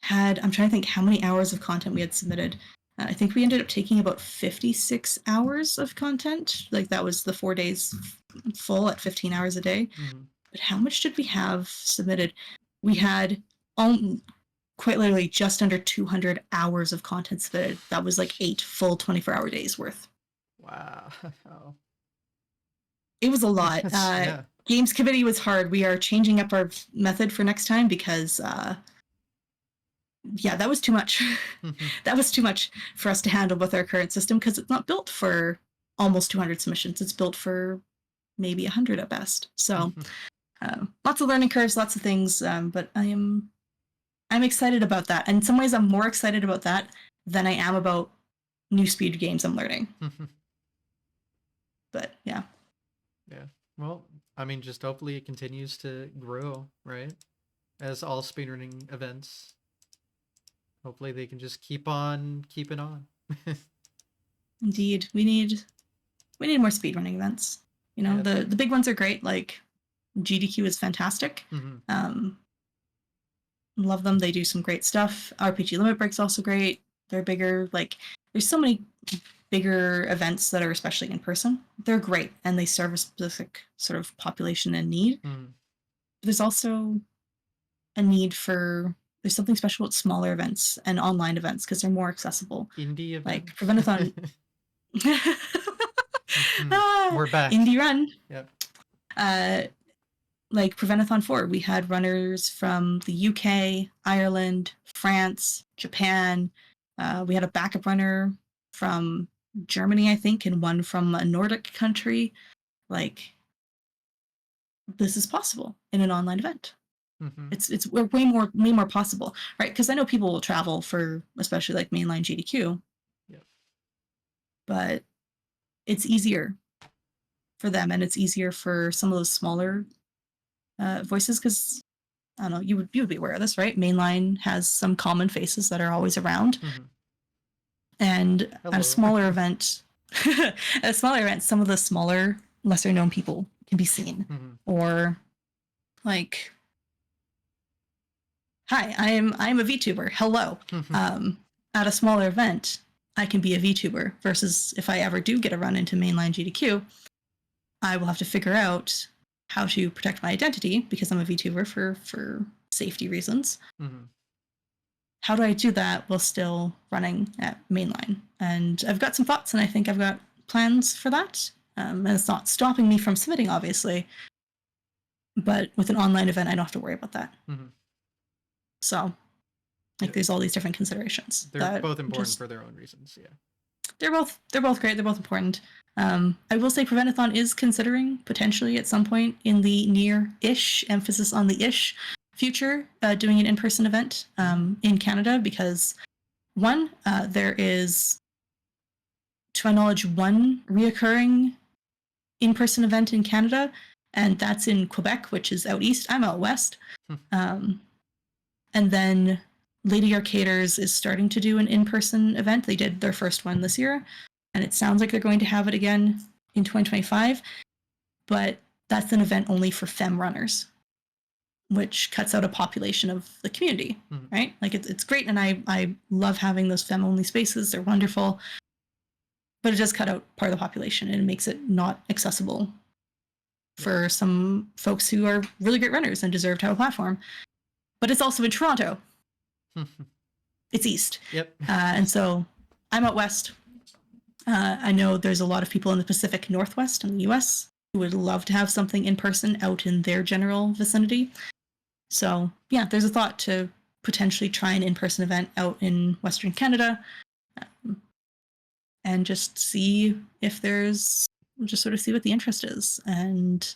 had. I'm trying to think how many hours of content we had submitted. I think we ended up taking about 56 hours of content. Like that was the 4 days full at 15 hours a day. Mm-hmm. But how much did we have submitted? We had quite literally just under 200 hours of content submitted. That was like 8 full 24-hour days worth. Wow. It was a lot. Yeah. Games committee was hard. We are changing up our method for next time because yeah, that was too much. That was too much for us to handle with our current system because it's not built for almost 200 submissions. It's built for maybe 100 at best. So lots of learning curves, lots of things. But I'm excited about that. And in some ways, I'm more excited about that than I am about new speed games I'm learning. But yeah. Yeah. Well, I mean, just hopefully it continues to grow, right? As all speedrunning events. Hopefully they can just keep on keeping on. Indeed. We need more speedrunning events. You know, yeah. The big ones are great. Like GDQ is fantastic. Love them. They do some great stuff. RPG Limit Break's also great. They're bigger. Like there's so many bigger events that are especially in person. They're great and they serve a specific sort of population and need. There's also a need for there's something special with smaller events and online events because they're more accessible. Indie events. Like Preventathon. We're back. Indie Run. Yep. Like Preventathon 4, we had runners from the UK, Ireland, France, Japan. We had a backup runner from Germany, I think, and one from a Nordic country. Like, this is possible in an online event. It's way more possible, right? Because I know people will travel for, especially like mainline GDQ. Yep. But it's easier for them, and it's easier for some of those smaller voices because I don't know, you would be aware of this, right? Mainline has some common faces that are always around, and at a smaller event, some of the smaller, lesser known people can be seen, or like, hi, I'm a VTuber. Hello. At a smaller event, I can be a VTuber. Versus if I ever do get a run into mainline GDQ, I will have to figure out how to protect my identity because I'm a VTuber for safety reasons. How do I do that while still running at mainline? And I've got some thoughts, and I think I've got plans for that. And it's not stopping me from submitting, obviously. But with an online event, I don't have to worry about that. So, like, there's all these different considerations. They're both important for their own reasons. Yeah. They're both great. They're both important. I will say Preventathon is considering potentially at some point in the near-ish, emphasis on the ish, future, doing an in-person event in Canada because, one, there is, to my knowledge, one reoccurring in-person event in Canada, and that's in Quebec, which is out east. I'm out west. And then Lady Arcaders is starting to do an in-person event. They did their first one this year, and it sounds like they're going to have it again in 2025. But that's an event only for femme runners, which cuts out a population of the community, right? Like it's great, and I love having those femme-only spaces. They're wonderful, but it does cut out part of the population, and it makes it not accessible for some folks who are really great runners and deserve to have a platform. But it's also in Toronto. It's east. Yep. And so I'm out west. I know there's a lot of people in the Pacific Northwest in the US who would love to have something in person out in their general vicinity. So, yeah, there's a thought to potentially try an in-person event out in Western Canada, and just see if there's, just sort of see what the interest is. And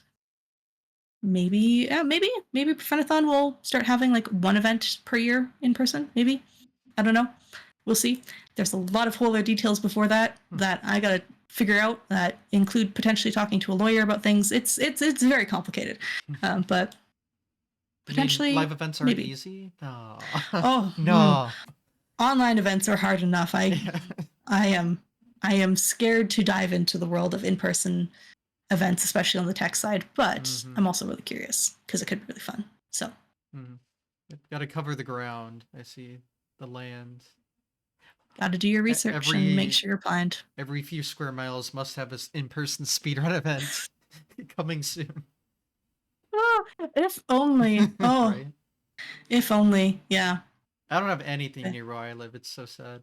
maybe Preventathon will start having like one event per year in person, maybe. I don't know. We'll see. There's a lot of whole other details before that that I gotta figure out, that include potentially talking to a lawyer about things. It's very complicated. But potentially live events aren't maybe easy. No. Oh no. Online events are hard enough. I am scared to dive into the world of in-person events, especially on the tech side, but I'm also really curious because it could be really fun. So got to cover the ground. I see the land. Got to do your research and make sure you're planned. Every few square miles must have an in-person speedrun event coming soon. Oh, if only. Oh, right? If only. Yeah. I don't have anything near where I live. It's so sad.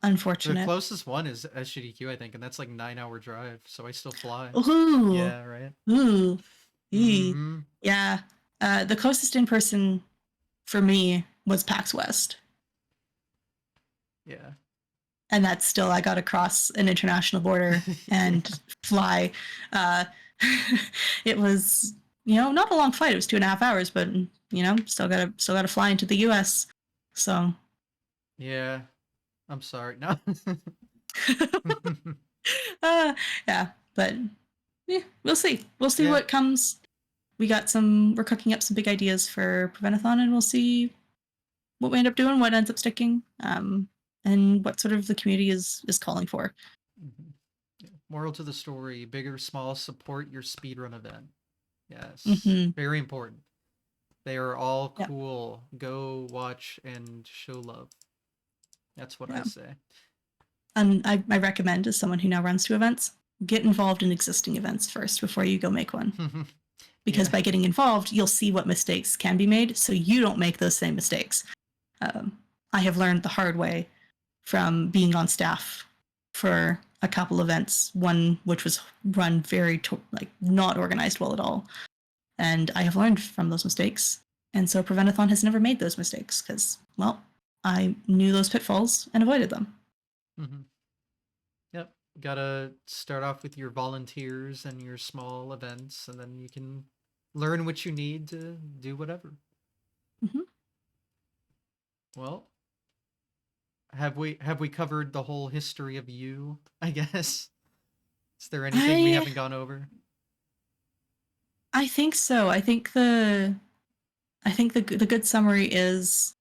Unfortunate. The closest one is SGDQ, I think, and that's like 9-hour drive. So I still fly. Ooh. Yeah. Right. Ooh. Yeah. The closest in person for me was PAX West. Yeah. And that's still, I got to cross an international border and fly. It was, not a long flight. It was 2.5 hours, but still gotta fly into the US. So. Yeah, I'm sorry. No. Yeah, but yeah, we'll see. We'll see what comes. We're cooking up some big ideas for Preventathon, and we'll see what we end up doing, what ends up sticking, and what sort of the community is calling for. Moral to the story: big or small, support your speedrun event. Yes, very important. They are all cool. Yep. Go watch and show love. That's what I say. And I recommend, as someone who now runs 2 events, get involved in existing events first before you go make one. Because by getting involved, you'll see what mistakes can be made, so you don't make those same mistakes. I have learned the hard way from being on staff for a couple events, one which was run very not organized well at all, and I have learned from those mistakes. And so Preventathon has never made those mistakes because, well, I knew those pitfalls and avoided them. Yep, gotta start off with your volunteers and your small events, and then you can learn what you need to do whatever. Well, have we covered the whole history of you, I guess? Is there anything we haven't gone over? I think so. I think the good summary is,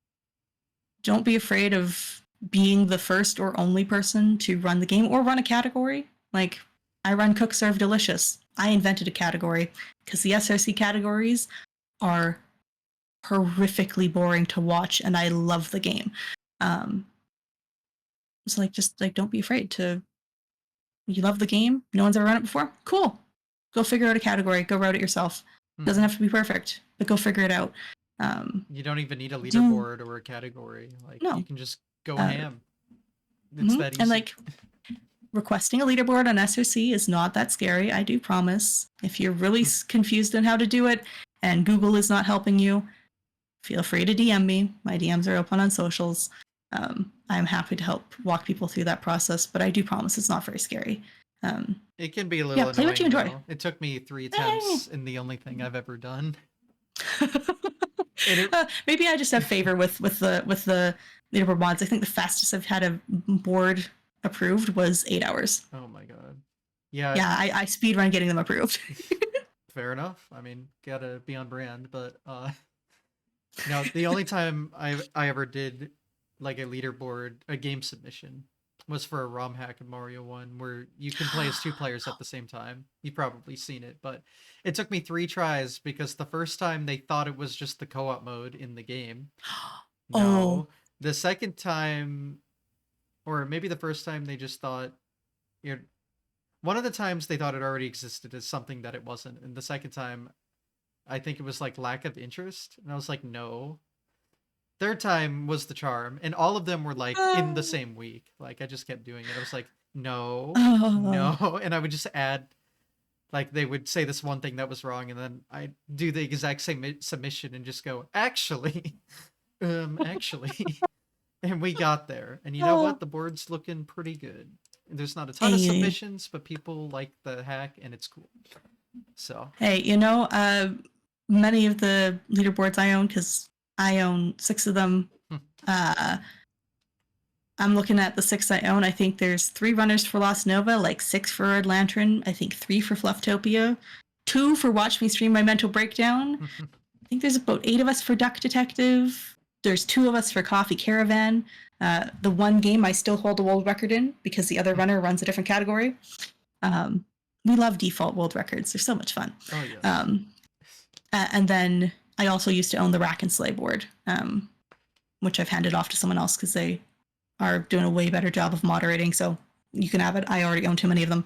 don't be afraid of being the first or only person to run the game or run a category. Like, I run Cook Serve Delicious. I invented a category because the SRC categories are horrifically boring to watch, and I love the game. So just don't be afraid to. You love the game. No one's ever run it before. Cool. Go figure out a category. Go route it yourself. Doesn't have to be perfect, but go figure it out. You don't even need a leaderboard or a category. You can just go ham. It's that easy. And requesting a leaderboard on SRC is not that scary, I do promise. If you're really confused on how to do it and Google is not helping you, feel free to DM me. My DMs are open on socials. I'm happy to help walk people through that process, but I do promise it's not very scary. It can be a little annoying. Play what you enjoy. It took me 3 attempts in the only thing I've ever done. Maybe I just have favor with the leaderboard mods. I think the fastest I've had a board approved was 8 hours. Oh my god. Yeah. Yeah, I speedrun getting them approved. Fair enough. I mean, gotta be on brand, but the only time I ever did a leaderboard, a game submission, was for a ROM hack in Mario 1 where you can play as 2 players at the same time. You've probably seen it, but it took me 3 tries because the first time they thought it was just the co-op mode in the game. No. The second time, or maybe the first time, they just thought one of the times they thought it already existed as something that it wasn't, and the second time, I think it was like lack of interest, and I was like, no. Third time was the charm, and all of them were like in the same week. Like I just kept doing it. I was like, no, Oh, no, and I would just add, like they would say this one thing that was wrong, and then I do the exact same submission and just go, actually, actually, and we got there. And you know oh. what? The board's looking pretty good. There's not a ton of Hey, submissions, but people like the hack, and it's cool. So, hey, many of the leaderboards I own, because I own 6 of them. Uh, I'm looking at the 6 I own. I think there's 3 runners for Lost Nova, like 6 for Red Lantern. I think 3 for Flufftopia, 2 for Watch Me Stream My Mental Breakdown. I think there's about 8 of us for Duck Detective. There's 2 of us for Coffee Caravan. The one game I still hold a world record in because the other runner runs a different category. We love default world records. They're so much fun. oh yes. And then I also used to own the Rack and Slay board, which I've handed off to someone else because they are doing a way better job of moderating. So you can have it. I already own too many of them.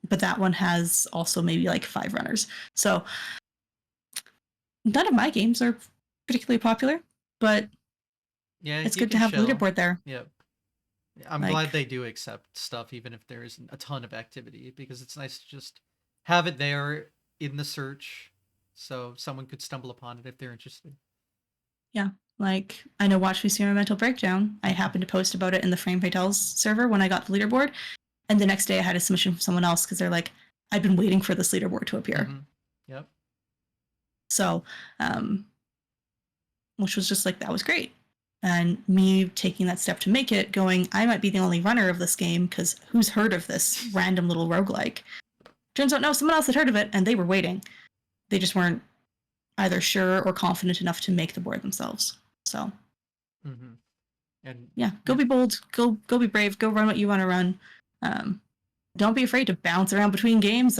But that one has also maybe like 5 runners. So none of my games are particularly popular, but Yeah, it's you good to can have a chill. leaderboard there. Yep. I'm Like- glad they do accept stuff even if there isn't a ton of activity, because it's nice to just have it there in the search so someone could stumble upon it if they're interested. Like, I know Watch Me See My Mental Breakdown. I happened to post about it in the Frame Fatales server when I got the leaderboard. And the next day I had a submission from someone else because they're like, I've been waiting for this leaderboard to appear. Yep. So, which was just like, that was great. And me taking that step to make it, going, I might be the only runner of this game because who's heard of this random little roguelike? Turns out, no, someone else had heard of it and they were waiting. They just weren't either sure or confident enough to make the board themselves. So, And yeah, go be bold, go be brave, go run what you want to run. Don't be afraid to bounce around between games.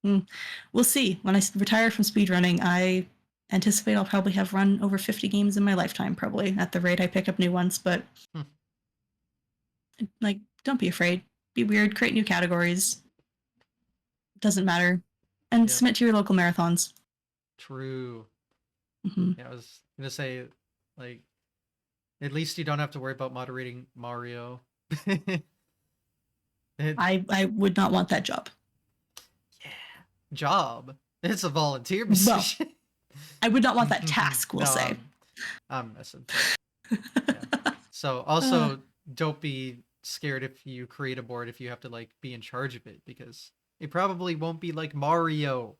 We'll see. When I retire from speedrunning, I anticipate I'll probably have run over 50 games in my lifetime, probably at the rate I pick up new ones. But like, don't be afraid. Be weird. Create new categories. Doesn't matter. And submit to your local marathons. True. Mm-hmm. Yeah, I was gonna say, like, at least you don't have to worry about moderating Mario. I would not want that job. Yeah, job. It's a volunteer position. Well, I would not want that task. We'll say. I'm messing. Yeah. So also, don't be scared if you create a board if you have to like be in charge of it, because it probably won't be like Mario.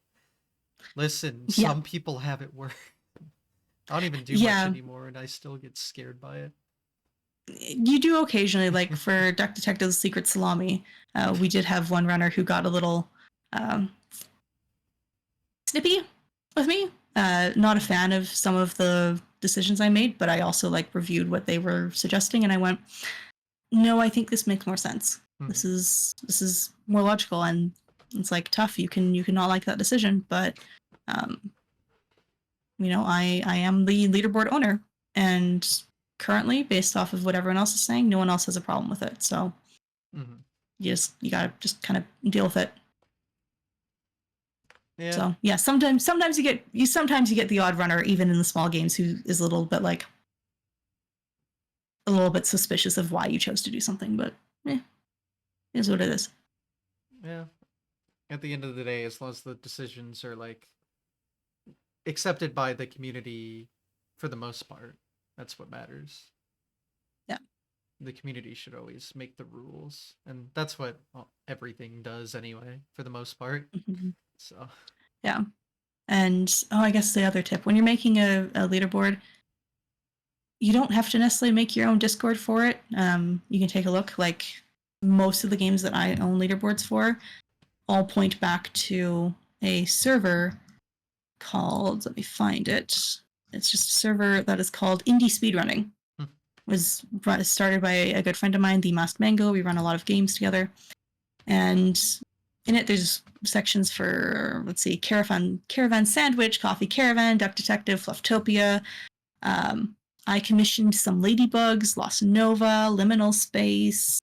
Listen, some people have it work. I don't even do much anymore, and I still get scared by it. You do occasionally, like for Duck Detective's Secret Salami. We did have one runner who got a little snippy with me. Not a fan of some of the decisions I made, but I also like reviewed what they were suggesting, and I went, no, I think this makes more sense. This is more logical, and it's like tough. You can not like that decision, but I am the leaderboard owner, and currently, based off of what everyone else is saying, no one else has a problem with it. So you gotta just kind of deal with it. Yeah. So yeah, sometimes you get the odd runner, even in the small games, who is a little bit suspicious of why you chose to do something, but it is what it is. Yeah. At the end of the day, as long as the decisions are like accepted by the community for the most part, that's what matters. Yeah. The community should always make the rules, and that's what everything does anyway, for the most part. So yeah. And I guess the other tip, when you're making a leaderboard, you don't have to necessarily make your own Discord for it. You can take a look. Like, most of the games that I own leaderboards for all point back to a server called, let me find it. It's just a server that is called Indie Speedrunning. Was started by a good friend of mine, the Masked Mango. We run a lot of games together. And in it, there's sections for, let's see, Caravan Sandwich, Coffee Caravan, Duck Detective, Flufftopia. I commissioned some Ladybugs, Lost Nova, Liminal Space.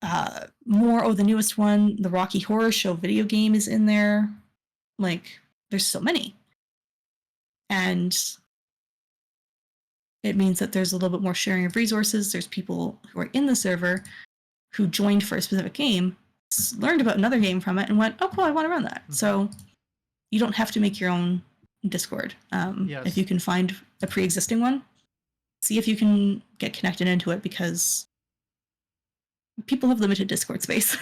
the newest one, the Rocky Horror Show video game is in there. Like, there's so many. And it means that there's a little bit more sharing of resources. There's people who are in the server who joined for a specific game, learned about another game from it, and went, oh, cool, I want to run that. Mm-hmm. So you don't have to make your own Discord. Yes. If you can find a pre-existing one, see if you can get connected into it, because people have limited Discord space.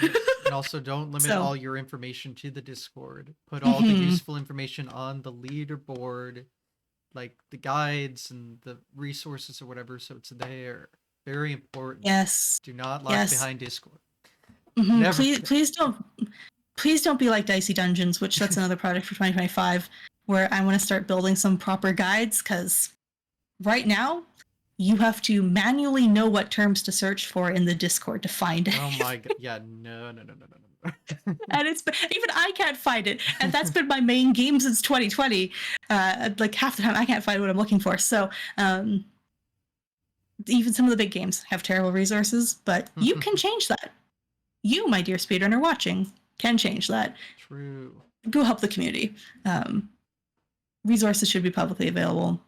And also, don't limit all your information to the Discord. Put all the useful information on the leaderboard, like the guides and the resources or whatever, so it's there. Very important. Yes. Do not lag behind Discord. Please don't be like Dicey Dungeons, which that's another project for 2025, where I want to start building some proper guides, because right now you have to manually know what terms to search for in the Discord to find it. Oh my god. Yeah, no. And it's even I can't find it, and that's been my main game since 2020. Like half the time I can't find what I'm looking for. So even some of the big games have terrible resources, but you can change that. You, my dear speedrunner watching, can change that. True. Go help the community. Resources should be publicly available.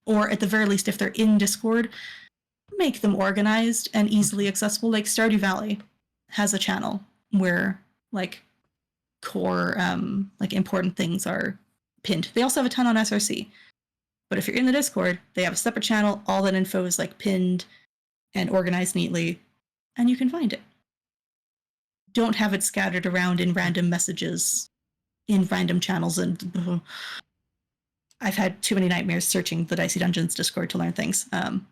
Or at the very least, if they're in Discord, make them organized and easily accessible. Like Stardew Valley has a channel where like core like important things are pinned. They also have a ton on SRC. But if you're in the Discord, they have a separate channel. All that info is like pinned and organized neatly, and you can find it. Don't have it scattered around in random messages in random channels, and I've had too many nightmares searching the Dicey Dungeons Discord to learn things, and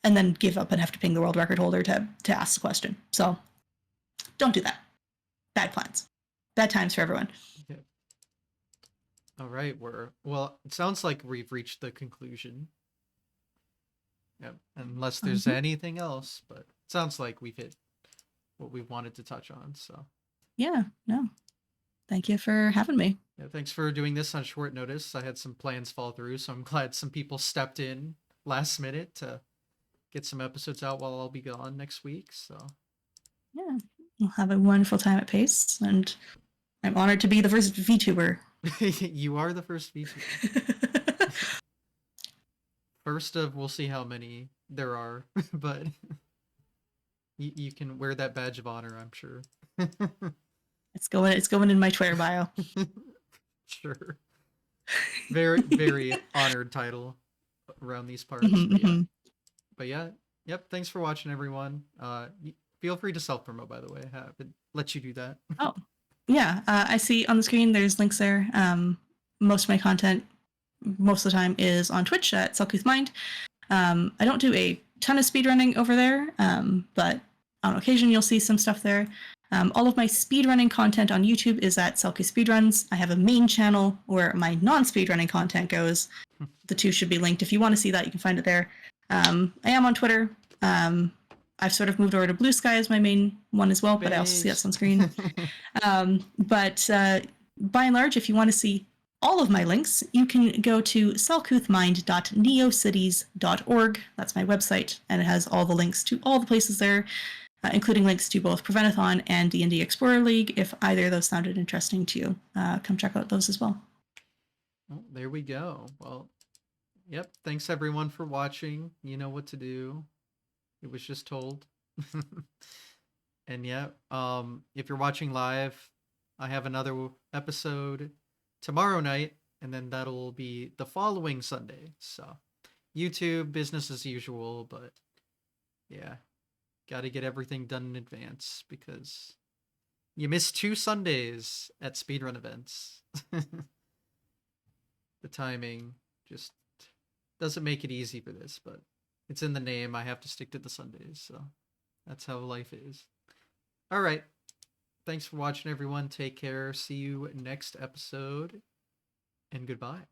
then give up and have to ping the world record holder to ask the question. So don't do that. Bad plans. Bad times for everyone. Yeah. All right, well, it sounds like we've reached the conclusion. Yep. Unless there's anything else, but it sounds like we've hit what we wanted to touch on. So yeah, no. Thank you for having me. Yeah, thanks for doing this on short notice. I had some plans fall through, so I'm glad some people stepped in last minute to get some episodes out while I'll be gone next week. So yeah, we'll have a wonderful time at Pace, and I'm honored to be the first VTuber. You are the first VTuber. First of, we'll see how many there are, but you can wear that badge of honor, I'm sure. It's going in my Twitter bio. Sure. Very, very honored title around these parts. But yeah. Yep. Thanks for watching, everyone. Feel free to self-promote, by the way. It lets you do that. Oh, yeah. I see on the screen there's links there. Most of my content, most of the time, is on Twitch at selcouthmind. I don't do a ton of speedrunning over there, but on occasion you'll see some stuff there. All of my speedrunning content on YouTube is at Selkie Speedruns. I have a main channel where my non-speedrunning content goes. The two should be linked. If you want to see that, you can find it there. I am on Twitter. I've sort of moved over to Blue Sky as my main one as well, but I also see that on screen. But by and large, if you want to see all of my links, you can go to selcouthmind.neocities.org. That's my website, and it has all the links to all the places there, including links to both Preventathon and D&D Explorer League. If either of those sounded interesting to you, come check out those as well. Well, there we go. Well, yep. Thanks everyone for watching. You know what to do. It was just told. And yeah, if you're watching live, I have another episode tomorrow night, and then that'll be the following Sunday. So YouTube, business as usual, but yeah. Got to get everything done in advance because you miss 2 Sundays at speedrun events. The timing just doesn't make it easy for this, but it's in the name. I have to stick to the Sundays, so that's how life is. All right. Thanks for watching, everyone. Take care. See you next episode, and goodbye.